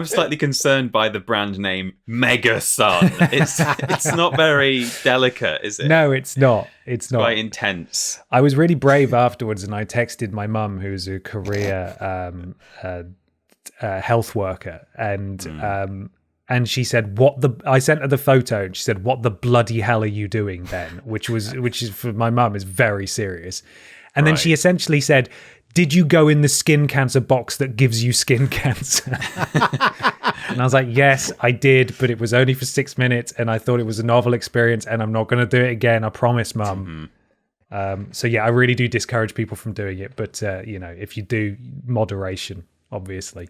slightly concerned by the brand name Mega Sun. It's not very delicate, is it? No, it's not. It's not. Quite intense. I was really brave afterwards, and I texted my mum, who's a career health worker, and she said, I sent her the photo, and she said, "What the bloody hell are you doing then?" Which is for my mum is very serious. And then she essentially said, "Did you go in the skin cancer box that gives you skin cancer?" And I was like, "Yes, I did, but it was only for 6 minutes, and I thought it was a novel experience, and I'm not going to do it again. I promise, Mum." So yeah, I really do discourage people from doing it, but if you do, moderation, obviously.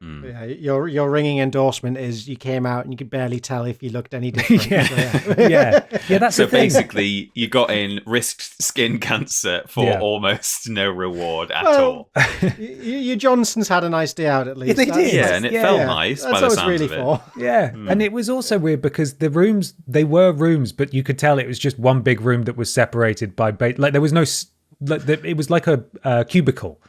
Yeah, your ringing endorsement is you came out and you could barely tell if you looked any different. Yeah. That's so the thing. basically you got in, risked skin cancer for almost no reward at all. Your Johnsons had a nice day out at least. They did. Yeah, and it felt nice by the sounds of it. Yeah, and it was also weird because the rooms, they were rooms, but you could tell it was just one big room that was separated by there was no, it was like a cubicle.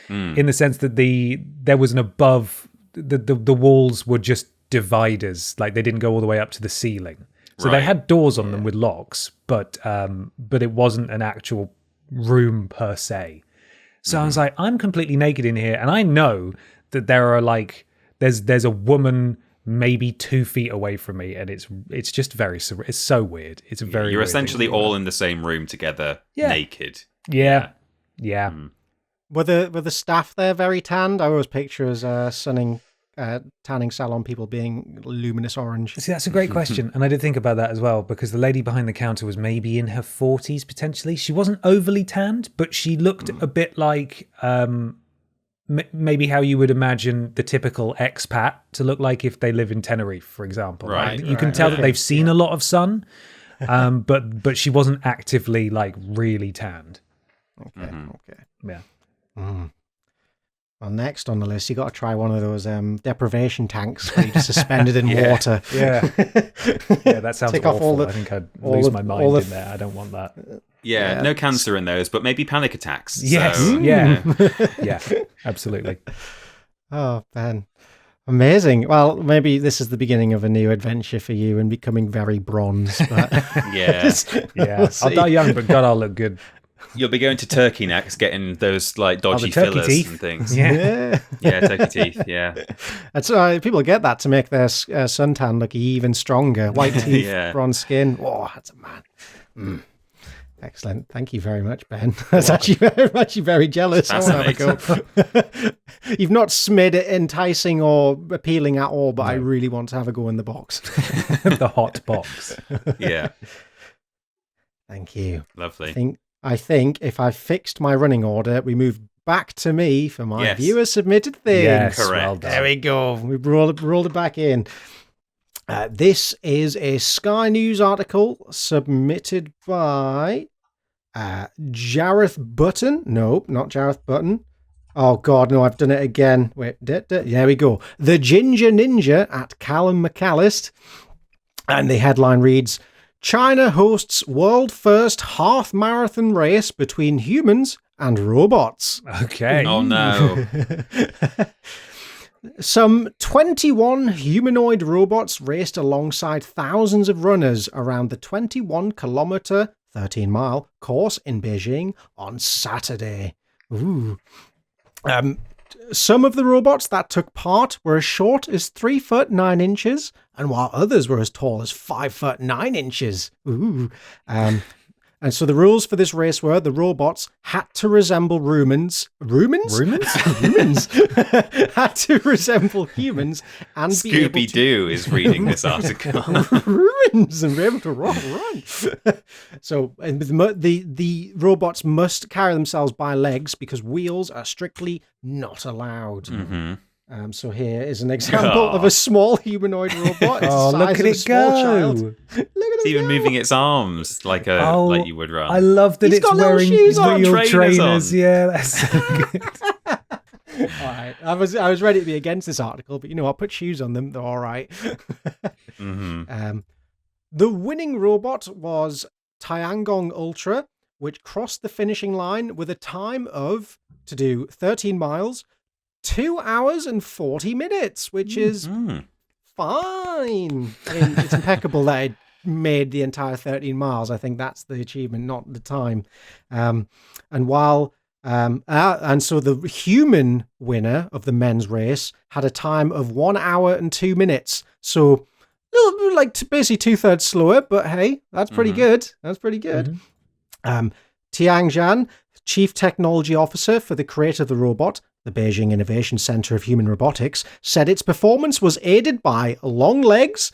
In the sense that there was an above, the walls were just dividers, they didn't go all the way up to the ceiling. So they had doors on them with locks, but it wasn't an actual room per se. So I was like, I'm completely naked in here, and I know that there are there's a woman maybe 2 feet away from me, and it's just it's so weird. It's a very you're weird essentially all in the same room together, naked. Yeah. Were the staff there very tanned? I always picture as tanning salon people being luminous orange. See, that's a great question, and I did think about that as well, because the lady behind the counter was maybe in her 40s potentially. She wasn't overly tanned, but she looked a bit like maybe how you would imagine the typical expat to look like if they live in Tenerife, for example. Right. You can tell that they've seen a lot of sun, but she wasn't actively really tanned. Okay. Yeah. Well, next on the list, you got to try one of those deprivation tanks where you're just suspended in water. Yeah, that sounds awful. I think I'd lose my mind in there. I don't want that. Yeah, no cancer in those, but maybe panic attacks. Yes, So, yeah. Yeah, absolutely. Oh, Ben. Amazing. Well, maybe this is the beginning of a new adventure for you in becoming very bronze. But Yeah. Yeah, I'll die young, but God, I'll look good. You'll be going to turkey necks, getting those like dodgy turkey fillers teeth. and things. Yeah. Yeah, turkey teeth. Yeah. That's people get that to make their suntan look even stronger. White teeth, Yeah. bronze skin. Oh, that's a man. Excellent. Thank you very much, Ben. I'm actually very jealous. I want to have a go. You've not made it enticing or appealing at all, but I really want to have a go in the box. The hot box. Yeah. Thank you. Lovely. I think if I fixed my running order, we move back to me for my Yes. viewer submitted thing. Yes, Correct. well done. There we go. We rolled it back in. This is a Sky News article submitted by Jareth Button. Nope, not Jareth Button. Oh, God, no, I've done it again. Wait, there we go. The Ginger Ninja at Callum McAllist. And the headline reads, China hosts world first half marathon race between humans and robots. Okay. Oh no. Some 21 humanoid robots raced alongside thousands of runners around the 21-kilometer, 13-mile course in Beijing on Saturday. Ooh. Some of the robots that took part were as short as 3 foot 9 inches, and while others were as tall as 5 foot 9 inches. Ooh. And so the rules for this race were the robots had to resemble humans. Humans? Had to resemble humans and be able to... Scooby-Doo is reading this article. Humans and be able to run. So and the robots must carry themselves by legs because wheels are strictly not allowed. Mm-hmm. So here is an example of a small humanoid robot. It's the look size at of a it small go. child. Look at It's even moving its arms like like you would run. I love that He's it's got little wearing shoes on, real trainers trainers. on. Yeah, that's so good. All right. I was ready to be against this article, but I'll put shoes on them. They're all right. Mm-hmm. The winning robot was Tiangong Ultra, which crossed the finishing line with a time of, to do 13 miles, 2 hours and 40 minutes, which is fine. I mean, it's impeccable that it made the entire 13 miles. I think that's the achievement, not the time. And so the human winner of the men's race had a time of 1 hour and 2 minutes. So like basically 2/3 slower, but hey, that's pretty good. That's pretty good. Tiang Zhan, Chief Technology Officer for the creator of the robot, the Beijing Innovation Center of Human Robotics, said its performance was aided by long legs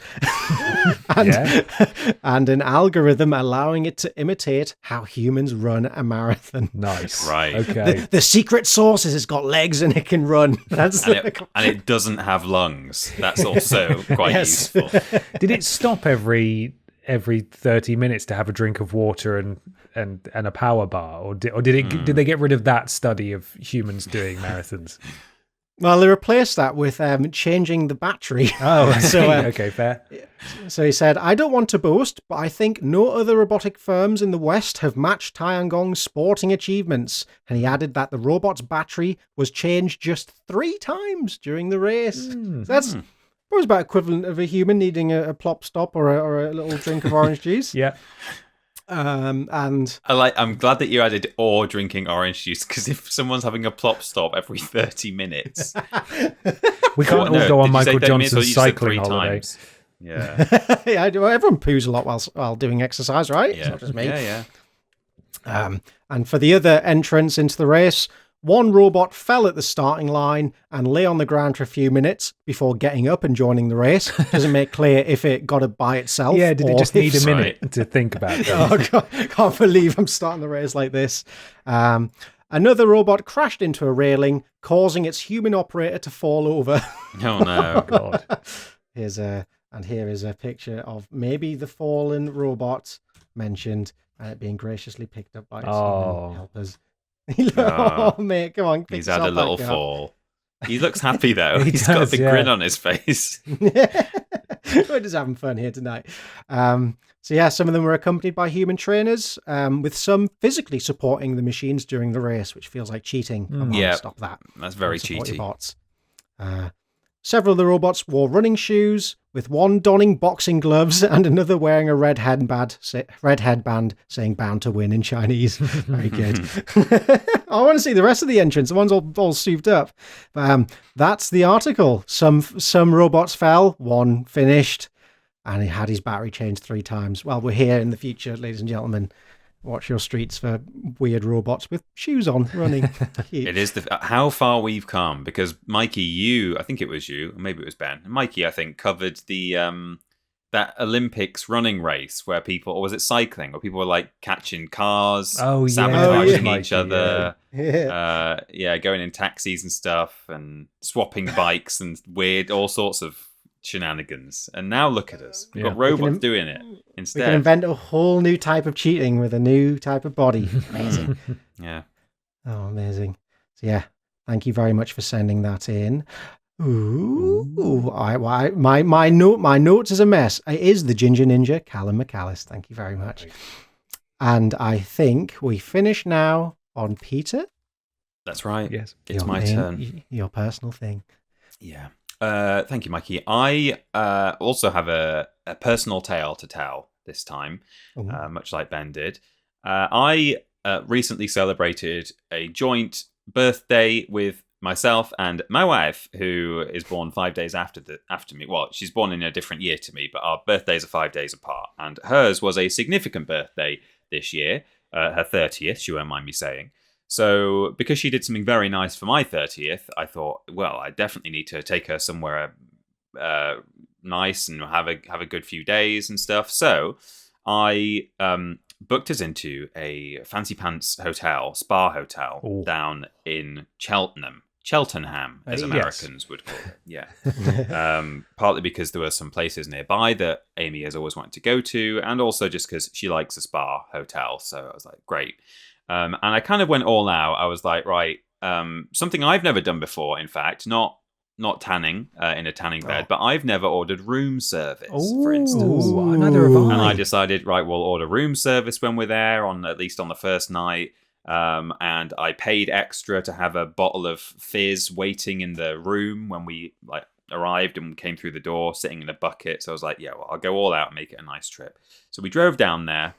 and an algorithm allowing it to imitate how humans run a marathon. Nice. Right. Okay. The secret sauce is it's got legs and it can run. That's And it doesn't have lungs. That's also quite useful. Did it stop every 30 minutes to have a drink of water and a power bar, or did they get rid of that study of humans doing marathons? Well, they replaced that with changing the battery. Oh, so okay, fair. So he said, I don't want to boast, but I think no other robotic firms in the West have matched Tiangong's sporting achievements. And he added that the robot's battery was changed just 3 times during the race. So that's probably about equivalent of a human needing a plop stop or a little drink of orange juice. Yeah. And I'm glad that you added or drinking orange juice, because if someone's having a plop stop every 30 minutes, we can't all go on Michael Johnson's cycling 3 holiday. times. Yeah. yeah, everyone poos a lot while doing exercise, right? Yeah. It's not just me. Yeah. And for the other entrants into the race, one robot fell at the starting line and lay on the ground for a few minutes before getting up and joining the race. Doesn't make clear if it got up by itself. Yeah, did it just need a minute Right. to think about it? Oh, God, can't believe I'm starting the race like this. Another robot crashed into a railing, causing its human operator to fall over. Oh no. God. Here is a picture of maybe the fallen robot mentioned and it being graciously picked up by its human helpers. Oh, mate, come on. He's had a little fall. He looks happy though. He He's got a does, big yeah. grin on his face. We're just having fun here tonight. So yeah, some of them were accompanied by human trainers, with some physically supporting the machines during the race, which feels like cheating. Come on, stop that. That's very Support your cheaty. bots. Several of the robots wore running shoes, with one donning boxing gloves and another wearing a red headband saying "bound to win" in Chinese. Very good. I want to see the rest of the entrance. The one's all souped up. That's the article. Some robots fell, one finished, and he had his battery changed 3 times. Well, we're here in the future, ladies and gentlemen. Watch your streets for weird robots with shoes on running. It is how far we've come, because Mikey, I think it was you, or maybe it was Ben. Mikey, I think, covered the that Olympics running race where people, or was it cycling, where people were like catching cars, sabotaging each other, going in taxis and stuff, and swapping bikes and all sorts of shenanigans. And now look at us. We've got robots doing it instead. We can invent a whole new type of cheating with a new type of body. Amazing. Yeah. Oh, amazing. So yeah, thank you very much for sending that in. Ooh. My notes is a mess. It is the Ginger Ninja, Callum McAllis. Thank you very much. And I think we finish now on Peter. That's right. Yes. It's my turn. Your personal thing. Yeah. Thank you, Mikey. I also have a personal tale to tell this time, much like Ben did. I recently celebrated a joint birthday with myself and my wife, who is born 5 days after me. Well, she's born in a different year to me, but our birthdays are 5 days apart. And hers was a significant birthday this year, her 30th, she won't mind me saying. So because she did something very nice for my 30th, I thought, well, I definitely need to take her somewhere nice and have a good few days and stuff. So I booked us into a fancy pants hotel, spa hotel, down in Cheltenham, as Americans would call it. Yeah. Partly because there were some places nearby that Amy has always wanted to go to, and also just because she likes a spa hotel. So I was like, great. And I kind of went all out. I was like, right, something I've never done before, in fact, not tanning in a tanning bed, but I've never ordered room service, for instance. Neither have I. And I decided, right, we'll order room service when we're there, at least on the first night. And I paid extra to have a bottle of fizz waiting in the room when we arrived and came through the door, sitting in a bucket. So I was like, yeah, well, I'll go all out and make it a nice trip. So we drove down there,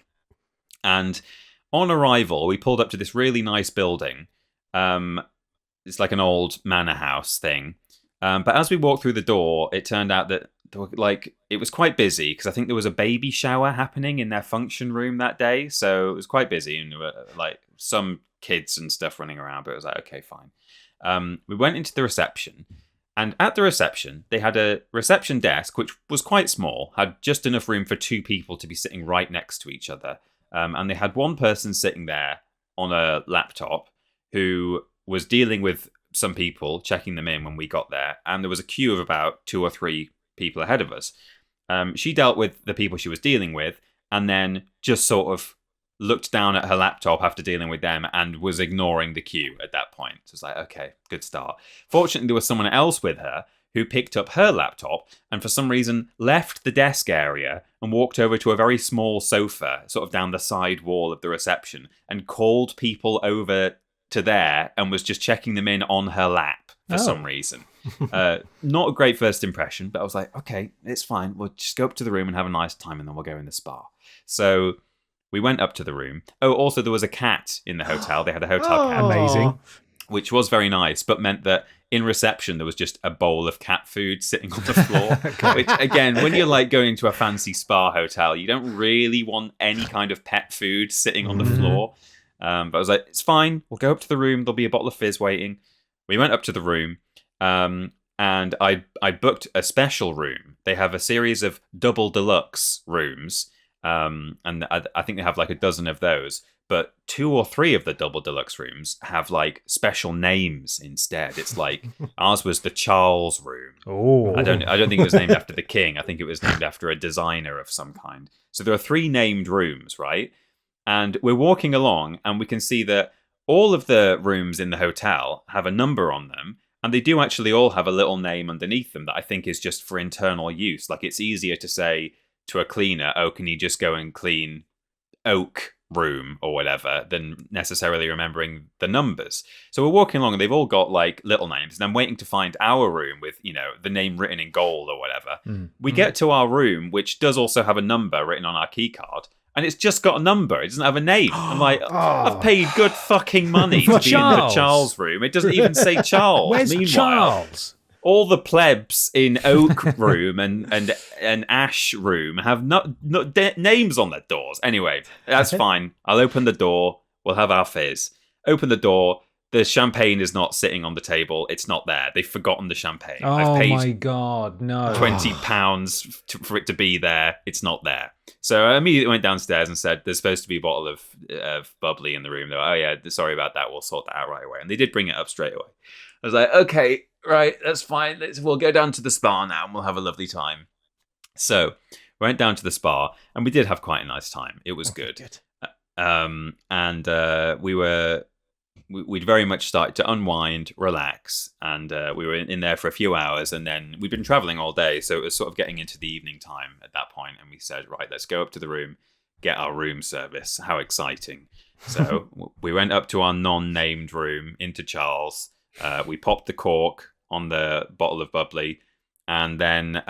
and on arrival, we pulled up to this really nice building. It's like an old manor house thing. But as we walked through the door, it turned out that it was quite busy, because I think there was a baby shower happening in their function room that day. So it was quite busy, and there were some kids and stuff running around, but it was like, okay, fine. We went into the reception, and at the reception, they had a reception desk, which was quite small, had just enough room for 2 people to be sitting right next to each other. And they had one person sitting there on a laptop who was dealing with some people, checking them in when we got there. And there was a queue of about 2 or 3 people ahead of us. She dealt with the people she was dealing with, and then just sort of looked down at her laptop after dealing with them and was ignoring the queue at that point. So it's like, okay, good start. Fortunately, there was someone else with her who picked up her laptop and for some reason left the desk area and walked over to a very small sofa, sort of down the side wall of the reception, and called people over to there and was just checking them in on her lap for some reason. Not a great first impression, but I was like, okay, it's fine. We'll just go up to the room and have a nice time, and then we'll go in the spa. So we went up to the room. Oh, also there was a cat in the hotel. They had a hotel cat. Amazing. Which was very nice, but meant that in reception there was just a bowl of cat food sitting on the floor. Which, again, when you're going to a fancy spa hotel, you don't really want any kind of pet food sitting on the floor. But I was like, it's fine. We'll go up to the room. There'll be a bottle of fizz waiting. We went up to the room, and I booked a special room. They have a series of double deluxe rooms, and I think they have a dozen of those. But 2 or 3 of the double deluxe rooms have special names instead. It's ours was the Charles room. Oh, I don't think it was named after the king. I think it was named after a designer of some kind. So there are 3 named rooms, right? And we're walking along, and we can see that all of the rooms in the hotel have a number on them, And they do actually all have a little name underneath them that I think is just for internal use. Like, it's easier to say to a cleaner, oh, can you just go and clean Oak room or whatever, than necessarily remembering the numbers. So we're walking along and they've all got like little names, and I'm waiting to find our room with, the name written in gold or whatever. We get to our room, which does also have a number written on our key card, and it's just got a number. It doesn't have a name. I'm like, I've paid good fucking money to be in the Charles room. It doesn't even say Charles. Where's Meanwhile, Charles? all the plebs in Oak room and Ash room have not names on their doors. Anyway, that's fine. I'll open the door. We'll have our fizz. Open the door. The champagne is not sitting on the table. It's not there. They've forgotten the champagne. Oh, I've paid my God, no. £20 for it to be there. It's not there. So I immediately went downstairs and said, there's supposed to be a bottle of bubbly in the room. They were, oh, yeah, sorry about that. We'll sort that out right away. And they did bring it up straight away. I was like, okay, right, that's fine. We'll go down to the spa now and we'll have a lovely time. So we went down to the spa and we did have quite a nice time. It was good. We'd very much started to unwind, relax, and we were in there for a few hours, and then we'd been traveling all day, so it was sort of getting into the evening time at that point, and we said, right, let's go up to the room, get our room service. How exciting. So we went up to our non-named room, into Charles. We popped the cork on the bottle of bubbly, and then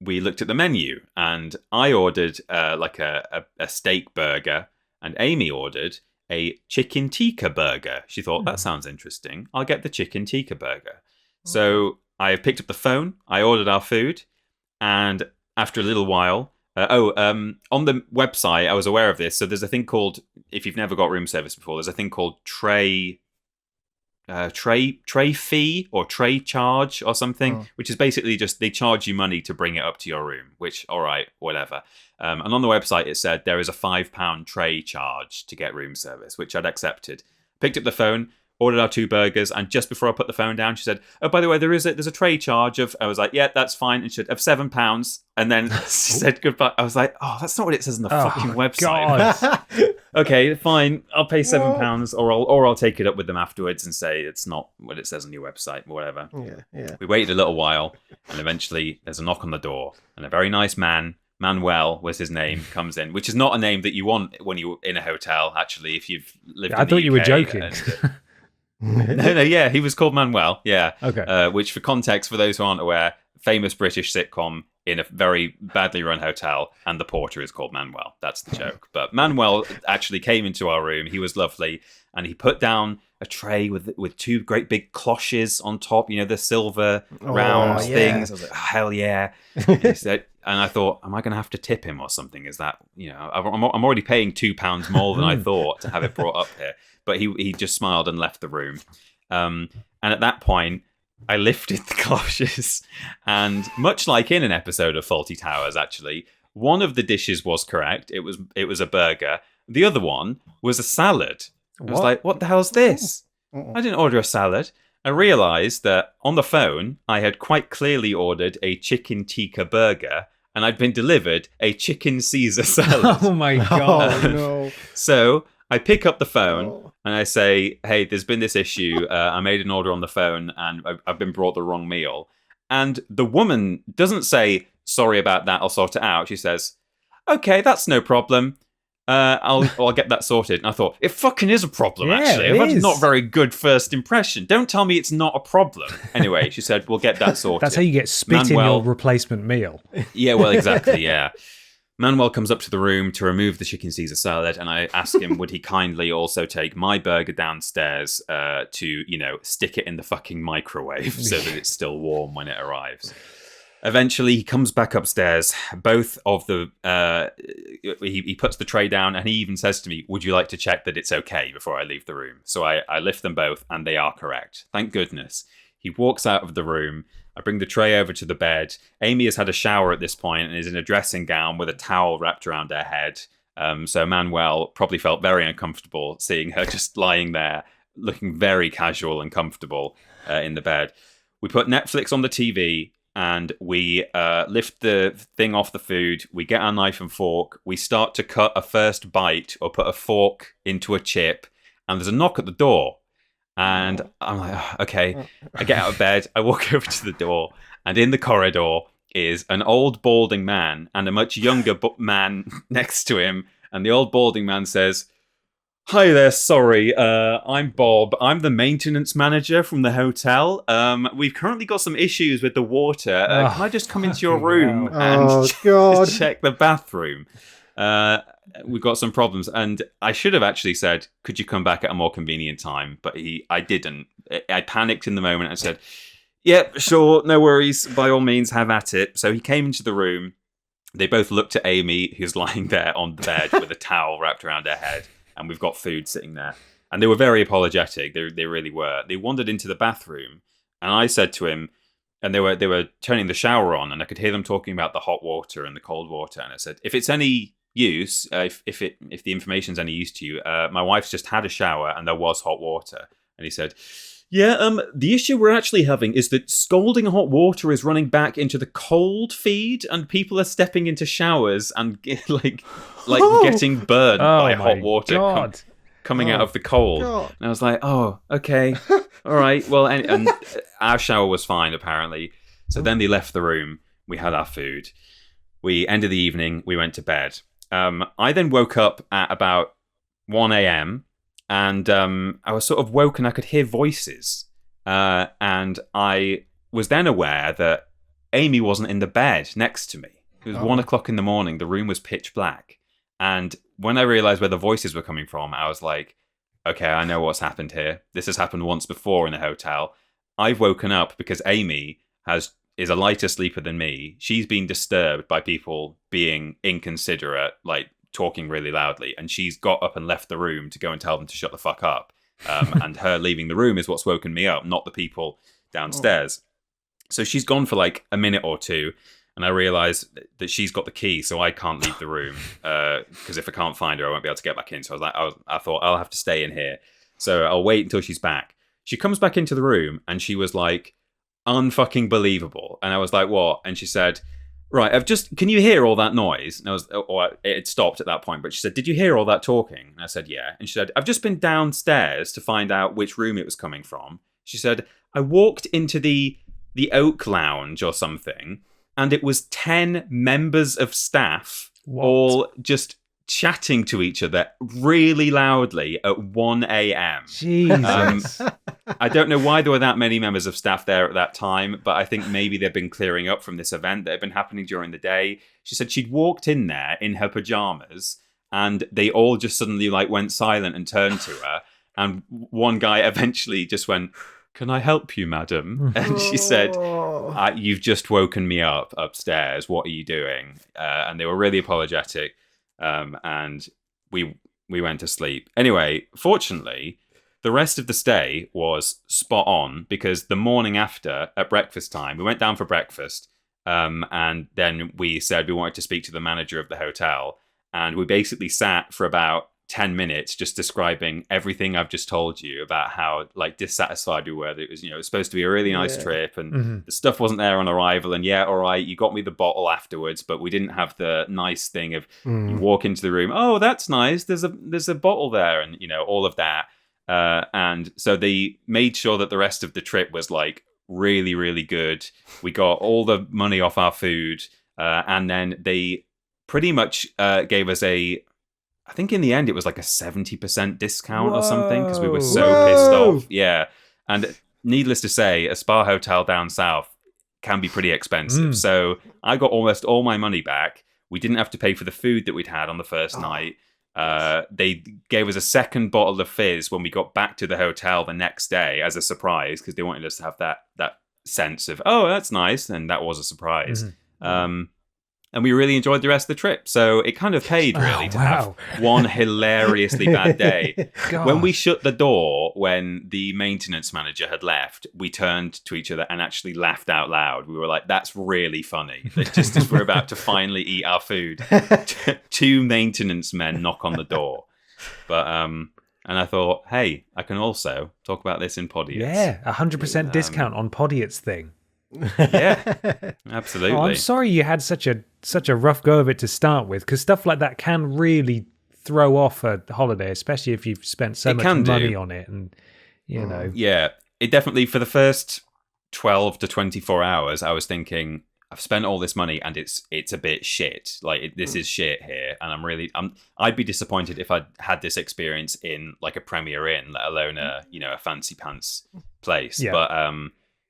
we looked at the menu, and I ordered like a steak burger, and Amy ordered a chicken tikka burger. She thought, that sounds interesting. I'll get the chicken tikka burger. So I picked up the phone, I ordered our food, and after a little while, on the website, I was aware of this. So there's a thing called, if you've never got room service before, there's a thing called tray fee or tray charge or something, which is basically just they charge you money to bring it up to your room, which, all right, whatever. And on the website it said there is a £5 tray charge to get room service, which I'd accepted. Picked up the phone, ordered our 2 burgers, and just before I put the phone down, she said, oh, by the way, there's a tray charge of, I was like, yeah, that's fine, and she said, of £7. And then she said goodbye. I was like, oh, that's not what it says on the fucking website. Okay, fine, I'll pay £7, or I'll take it up with them afterwards and say it's not what it says on your website, whatever. Yeah. We waited a little while, and eventually there's a knock on the door, and a very nice man, Manuel was his name, comes in, which is not a name that you want when you're in a hotel, actually, if you've lived in the I thought UK. you were joking. No, yeah, he was called Manuel, yeah. Okay. Which, for context, for those who aren't aware, famous British sitcom in a very badly run hotel, and the porter is called Manuel. That's the joke. But Manuel actually came into our room. He was lovely, and he put down a tray with 2 great big cloches on top, the silver round things. I was like, oh, hell yeah. And he said, and I thought, am I going to have to tip him or something? Is that, I'm already paying £2 more than I thought to have it brought up here. But he just smiled and left the room. And at that point, I lifted the cloches, and much like in an episode of Fawlty Towers, actually, one of the dishes was correct. It was a burger. The other one was a salad. I was like, what the hell's this? I didn't order a salad. I realised that on the phone, I had quite clearly ordered a chicken tikka burger, and I'd been delivered a chicken Caesar salad. Oh my God. Oh, no. So I pick up the phone and I say, hey, there's been this issue. I made an order on the phone and I've been brought the wrong meal. And the woman doesn't say, sorry about that, I'll sort it out. She says, okay, that's no problem. I'll get that sorted. And I thought, it fucking is a problem, actually. I've had not very good first impression. Don't tell me it's not a problem. Anyway, she said, we'll get that sorted. That's how you get spit in your replacement meal. Yeah, well, exactly, yeah. Manuel comes up to the room to remove the chicken Caesar salad, and I ask him, would he kindly also take my burger downstairs to, stick it in the fucking microwave so that it's still warm when it arrives. Eventually, he comes back upstairs. Both of the... he puts the tray down, and he even says to me, would you like to check that it's okay before I leave the room? So I lift them both, and they are correct. Thank goodness. He walks out of the room. I bring the tray over to the bed. Amy has had a shower at this point and is in a dressing gown with a towel wrapped around her head. So Manuel probably felt very uncomfortable seeing her just lying there, looking very casual and comfortable in the bed. We put Netflix on the TV and we lift the thing off the food. We get our knife and fork. We start to cut a first bite or put a fork into a chip. And there's a knock at the door. And I'm like, "Oh, okay. I get out of bed. I walk over to the door, and in the corridor is an old balding man and a much younger man next to him. And the old balding man says, "Hi there, sorry, I'm Bob. I'm the maintenance manager from the hotel. We've currently got some issues with the water. Can I just come into your room and check the bathroom? We've got some problems." And I should have actually said, "Could you come back at a more convenient time?" But I didn't. I panicked in the moment and said, "Yep, sure, no worries. By all means, have at it." So he came into the room. They both looked at Amy, who's lying there on the bed with a towel wrapped around her head. And we've got food sitting there. And they were very apologetic. They really were. They wandered into the bathroom, and I said to him, and they were turning the shower on, and I could hear them talking about the hot water and the cold water. And I said, "If it's any use, if the information's any use to you, my wife's just had a shower and there was hot water." And he said, "Yeah, the issue we're actually having is that scalding hot water is running back into the cold feed, and people are stepping into showers and getting burned by hot water coming out of the cold." God. And I was like, "Oh, okay, all right. Well," and our shower was fine apparently. So then they left the room. We had our food. We ended the evening. We went to bed. I then woke up at about 1 a.m. And I was sort of woken. I could hear voices. And I was then aware that Amy wasn't in the bed next to me. It was 1 o'clock in the morning. The room was pitch black. And when I realized where the voices were coming from, I was like, okay, I know what's happened here. This has happened once before in a hotel. I've woken up because Amy is a lighter sleeper than me. She's been disturbed by people being inconsiderate, like talking really loudly, and she's got up and left the room to go and tell them to shut the fuck up. And her leaving the room is what's woken me up, not the people downstairs. So she's gone for like a minute or two, and I realise that she's got the key, so I can't leave the room because if I can't find her, I won't be able to get back in. So I thought I'll have to stay in here. So I'll wait until she's back. She comes back into the room, and she was like, unfucking believable. And I was like, "What?" And she said, "Right, can you hear all that noise?" And it had stopped at that point, but she said, "Did you hear all that talking?" And I said, "Yeah." And she said, "I've just been downstairs to find out which room it was coming from." She said, "I walked into the Oak Lounge or something, and it was 10 members of staff all just chatting to each other really loudly at 1 a.m. Jesus. I don't know why there were that many members of staff there at that time, but I think maybe they've been clearing up from this event that had been happening during the day. She said she'd walked in there in her pajamas, and they all just suddenly went silent and turned to her. And one guy eventually just went, "Can I help you, madam?" And she said, "You've just woken me up upstairs. What are you doing?" And they were really apologetic. And we went to sleep. Anyway, fortunately, the rest of the stay was spot on because the morning after, at breakfast time, we went down for breakfast. And then we said we wanted to speak to the manager of the hotel. And we basically sat for about 10 minutes just describing everything I've just told you about how dissatisfied we were that it was supposed to be a really nice trip, and the stuff wasn't there on arrival, and all right, you got me the bottle afterwards, but we didn't have the nice thing of you walk into the room, "Oh, that's nice, there's a bottle there," and all of that. And so they made sure that the rest of the trip was really, really good. We got all the money off our food, and then they pretty much gave us I think in the end it was a 70% discount or something because we were so pissed off. Yeah. And needless to say, a spa hotel down south can be pretty expensive. So I got almost all my money back. We didn't have to pay for the food that we'd had on the first night. They gave us a second bottle of fizz when we got back to the hotel the next day as a surprise because they wanted us to have that sense of, oh, that's nice. And that was a surprise. And we really enjoyed the rest of the trip. So it kind of paid, really, to have one hilariously bad day. When we shut the door, when the maintenance manager had left, we turned to each other and actually laughed out loud. We were like, that's really funny. That just as we're about to finally eat our food, two maintenance men knock on the door. But and I thought, hey, I can also talk about this in Podiots. Yeah, 100% discount on Podiots thing. Yeah, absolutely. I'm sorry you had such a rough go of it to start with, because stuff like that can really throw off a holiday, especially if you've spent so much money on it. And you know. Yeah, it definitely, for the first 12 to 24 hours, I was thinking, I've spent all this money and it's a bit shit. Like, this is shit here. And I'd be disappointed if I'd had this experience in like a Premier Inn, let alone a fancy pants place. Yeah. But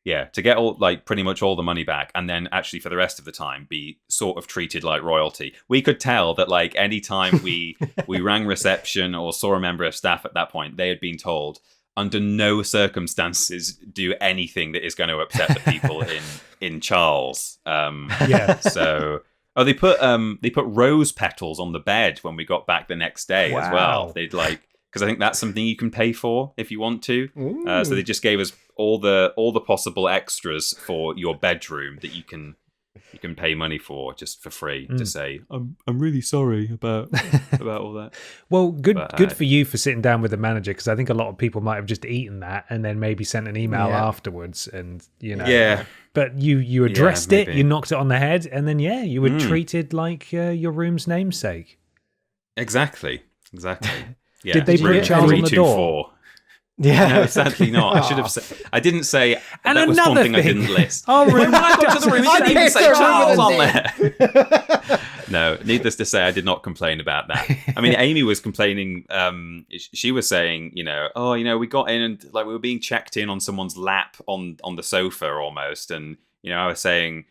yeah, to get all, like, pretty much all the money back, and then actually for the rest of the time be sort of treated like royalty. We could tell that, like, any time we rang reception or saw a member of staff at that point, they had been told, under no circumstances do anything that is going to upset the people in Charles. Yeah. So, they put rose petals on the bed when we got back the next day as well. They'd because I think that's something you can pay for if you want to. So they just gave us all the possible extras for your bedroom that you can pay money for just for free to say I'm really sorry about all that. Well, good for you for sitting down with the manager, because I think a lot of people might have just eaten that and then maybe sent an email afterwards, and Yeah. But you addressed it, maybe. you knocked it on the head, and then you were treated like your room's namesake. Exactly. Yeah. Did they put Charles on the door? 324. No, sadly not. I should have said. I didn't say. And that was one another thing I thing. didn't list. Oh, When I got to the room, it didn't even say Charles on there. there. No, needless to say, I did not complain about that. I mean, Amy was complaining. She was saying, we got in and like we were being checked in on someone's lap on the sofa almost, and I was saying,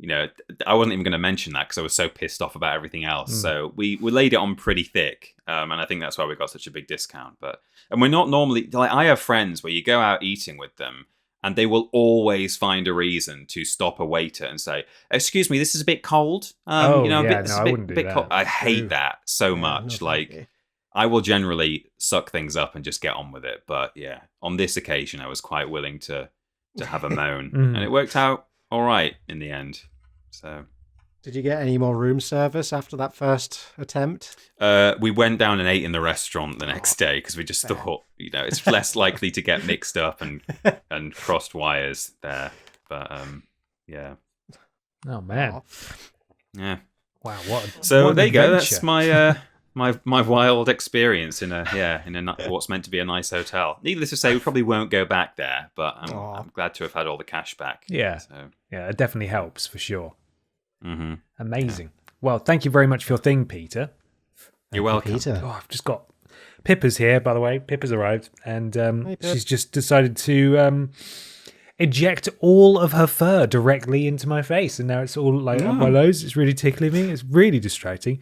I wasn't even going to mention that because I was so pissed off about everything else. So we laid it on pretty thick, and I think that's why we got such a big discount. And we're not normally, like, I have friends where you go out eating with them and they will always find a reason to stop a waiter and say, "Excuse me, this is a bit cold." I wouldn't do that. cold. I hate that so much. Like, I will generally suck things up and just get on with it. But yeah, on this occasion, I was quite willing to have a moan, and it worked out all right in the end. So, did you get any more room service after that first attempt? We went down and ate in the restaurant the next day because we just thought, it's less likely to get mixed up and crossed wires there. But yeah. Oh man. Yeah. Wow. What? So there you go. That's my my wild experience in what's meant to be a nice hotel. Needless to say, we probably won't go back there, but I'm glad to have had all the cash back. Yeah. So. Yeah, it definitely helps for sure. Mm-hmm. Amazing. Yeah. Well, thank you very much for your thing, Peter. You're welcome. Peter. Oh, I've just got Pippa's here, by the way. Pippa's arrived, and she's just decided to eject all of her fur directly into my face, and now it's all like up my nose. It's really tickling me. It's really distracting.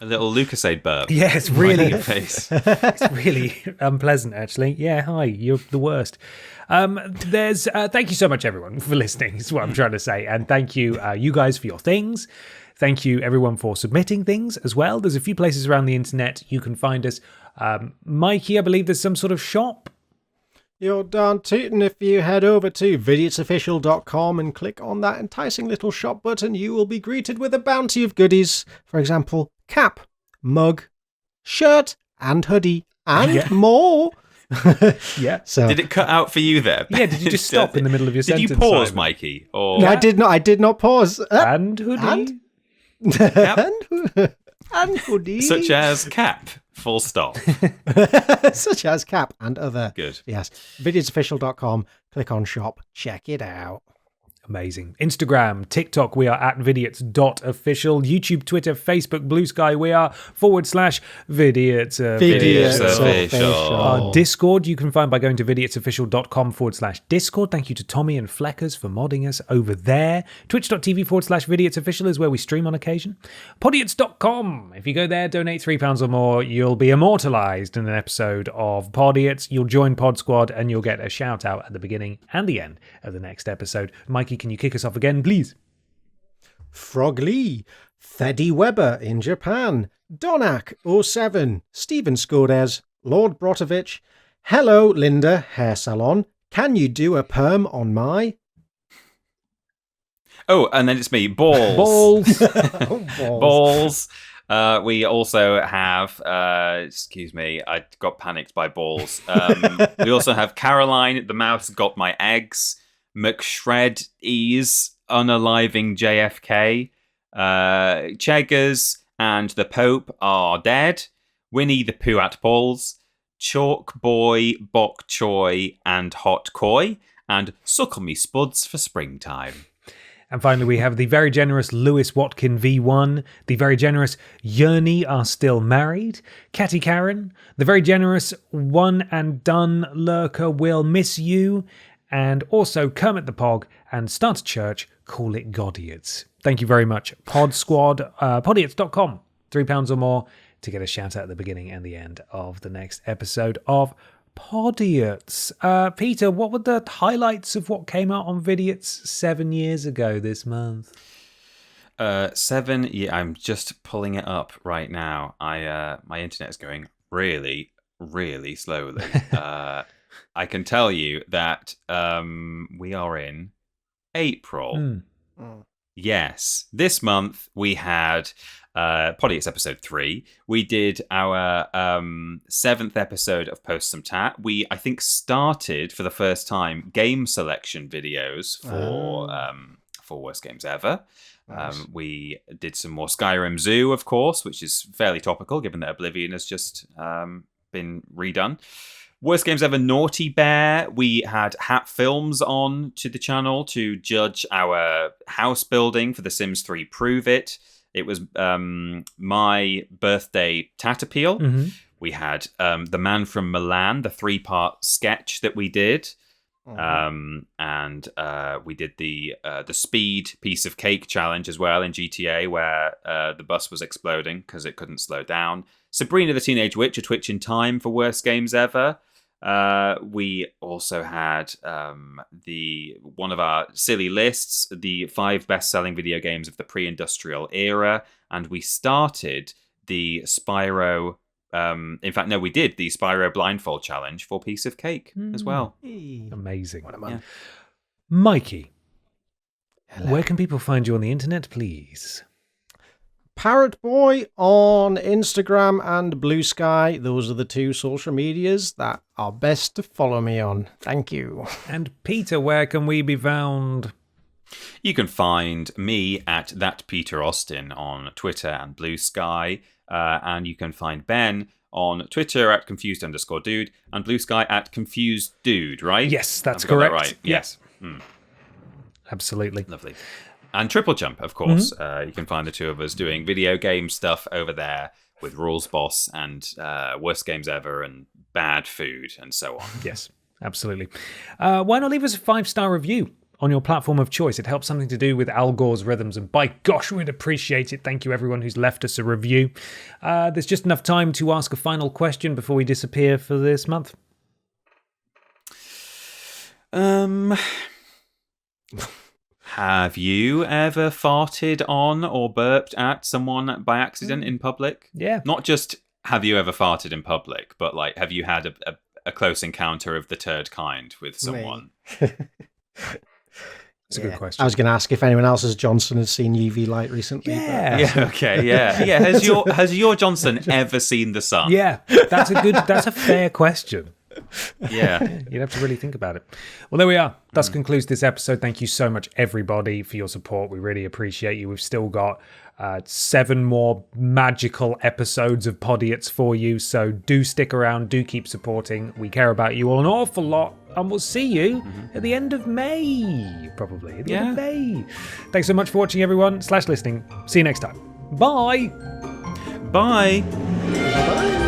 A little Lucasade burp. Yeah, it's really in your face. It's really unpleasant, actually. Yeah, hi, you're the worst. There's thank you so much, everyone, for listening. Is what I'm trying to say, and thank you, you guys, for your things. Thank you, everyone, for submitting things as well. There's a few places around the internet you can find us. Mikey, I believe there's some sort of shop. You're darn tootin'. If you head over to vidiotsofficial.com and click on that enticing little shop button, you will be greeted with a bounty of goodies. For example, cap, mug, shirt, and hoodie, and more. Yeah. So did it cut out for you there? Yeah. Did you just stop in the middle of your sentence? Did you pause, Simon? Mikey? Or No, I did not. I did not pause. And hoodie. And hoodie. Such as cap. Full stop. Such as cap and other. Good. Yes. Vidiotsofficial.com. Click on shop. Check it out. Amazing. Instagram, TikTok, we are at vidiots.official. YouTube, Twitter, Facebook, Blue Sky, we are /Vidiots. Vidiots official. Our Discord, you can find by going to vidiotsofficial.com /Discord. Thank you to Tommy and Fleckers for modding us over there. Twitch.tv /Vidiotsofficial is where we stream on occasion. Podiots.com. If you go there, donate £3 or more, you'll be immortalized in an episode of Podiots. You'll join Pod Squad and you'll get a shout out at the beginning and the end of the next episode. Mikey, can you kick us off again, please? Frog Lee, Theddy Weber in Japan, Donak07, Stephen Skordes, Lord Brotovich, Hello Linda Hair Salon, can you do a perm on my... Oh, and then it's me, Balls. Balls. Oh, Balls. We also have, excuse me, I got panicked by Balls. We also have Caroline, the mouse got my eggs. McShred Ease, unaliving JFK, Cheggers and the Pope are dead, Winnie the Pooh at Balls, Chalk Boy, Bok Choy, and Hot Koi, and Suckle Me Spuds for springtime. And finally, we have the very generous Lewis Watkin V1, the very generous Yerny Are Still Married, Catty Karen, the very generous One and Done Lurker Will Miss You, and also Kermit the Pog and Start a Church, Call It Godiots. Thank you very much. Pod Squad, podiots.com, £3 or more to get a shout out at the beginning and the end of the next episode of Podiots. Peter, what were the highlights of what came out on Vidiots 7 years ago this month? 7, yeah, I'm just pulling it up right now. My internet is going really, really slowly. I can tell you that we are in April. Yes, this month we had Podiots episode 3. We did our 7th episode of Post Some Tat. We, I think, started for the first time game selection videos for Worst Games Ever. Nice. We did some more Skyrim Zoo, of course, which is fairly topical given that Oblivion has just been redone. Worst Games Ever Naughty Bear. We had Hat Films on to the channel to judge our house building for The Sims 3 Prove It. It was my birthday tat appeal. Mm-hmm. We had The Man from Milan, the 3-part sketch that we did. Mm-hmm. And we did the speed piece of cake challenge as well in GTA, where the bus was exploding because it couldn't slow down. Sabrina the Teenage Witch, A Twitch in Time for Worst Games Ever. We also had one of our silly lists, the 5 best-selling video games of the pre-industrial era, and we started the Spyro. We did the Spyro blindfold challenge for Piece of Cake as well. Amazing. What a month. Yeah. Mikey, Hello. Where can people find you on the internet, please? Parrot Boy on Instagram and Blue Sky. Those are the 2 social medias that are best to follow me on. Thank you. And Peter, where can we be found? You can find me at That Peter Austin on Twitter and Blue Sky. And you can find Ben on Twitter at confused_dude and Blue Sky at confused dude, right? Yes, that's I've got correct. that right. Yes. Absolutely. Lovely. And Triple Jump, of course. Mm-hmm. You can find the 2 of us doing video game stuff over there with Rules Boss and Worst Games Ever and Bad Food and so on. Yes, absolutely. Why not leave us a 5-star review on your platform of choice? It helps something to do with Al Gore's rhythms, and by gosh, we'd appreciate it. Thank you, everyone who's left us a review. There's just enough time to ask a final question before we disappear for this month. Have you ever farted on or burped at someone by accident in public? Yeah. Not just have you ever farted in public, but like, have you had a close encounter of the turd kind with someone? It's a good question. I was going to ask if anyone else as Johnson has seen UV light recently. Yeah. Okay. Yeah. Has your Johnson ever seen the sun? Yeah. That's a fair question. Yeah. You'd have to really think about it. Well, there we are. Thus concludes this episode. Thank you so much, everybody, for your support. We really appreciate you. We've still got 7 more magical episodes of Podiots for you, so do stick around, do keep supporting. We care about you all an awful lot, and we'll see you at the end of May, probably. At the end of May. Thanks so much for watching, everyone, /listening. See you next time. Bye. Bye. Bye.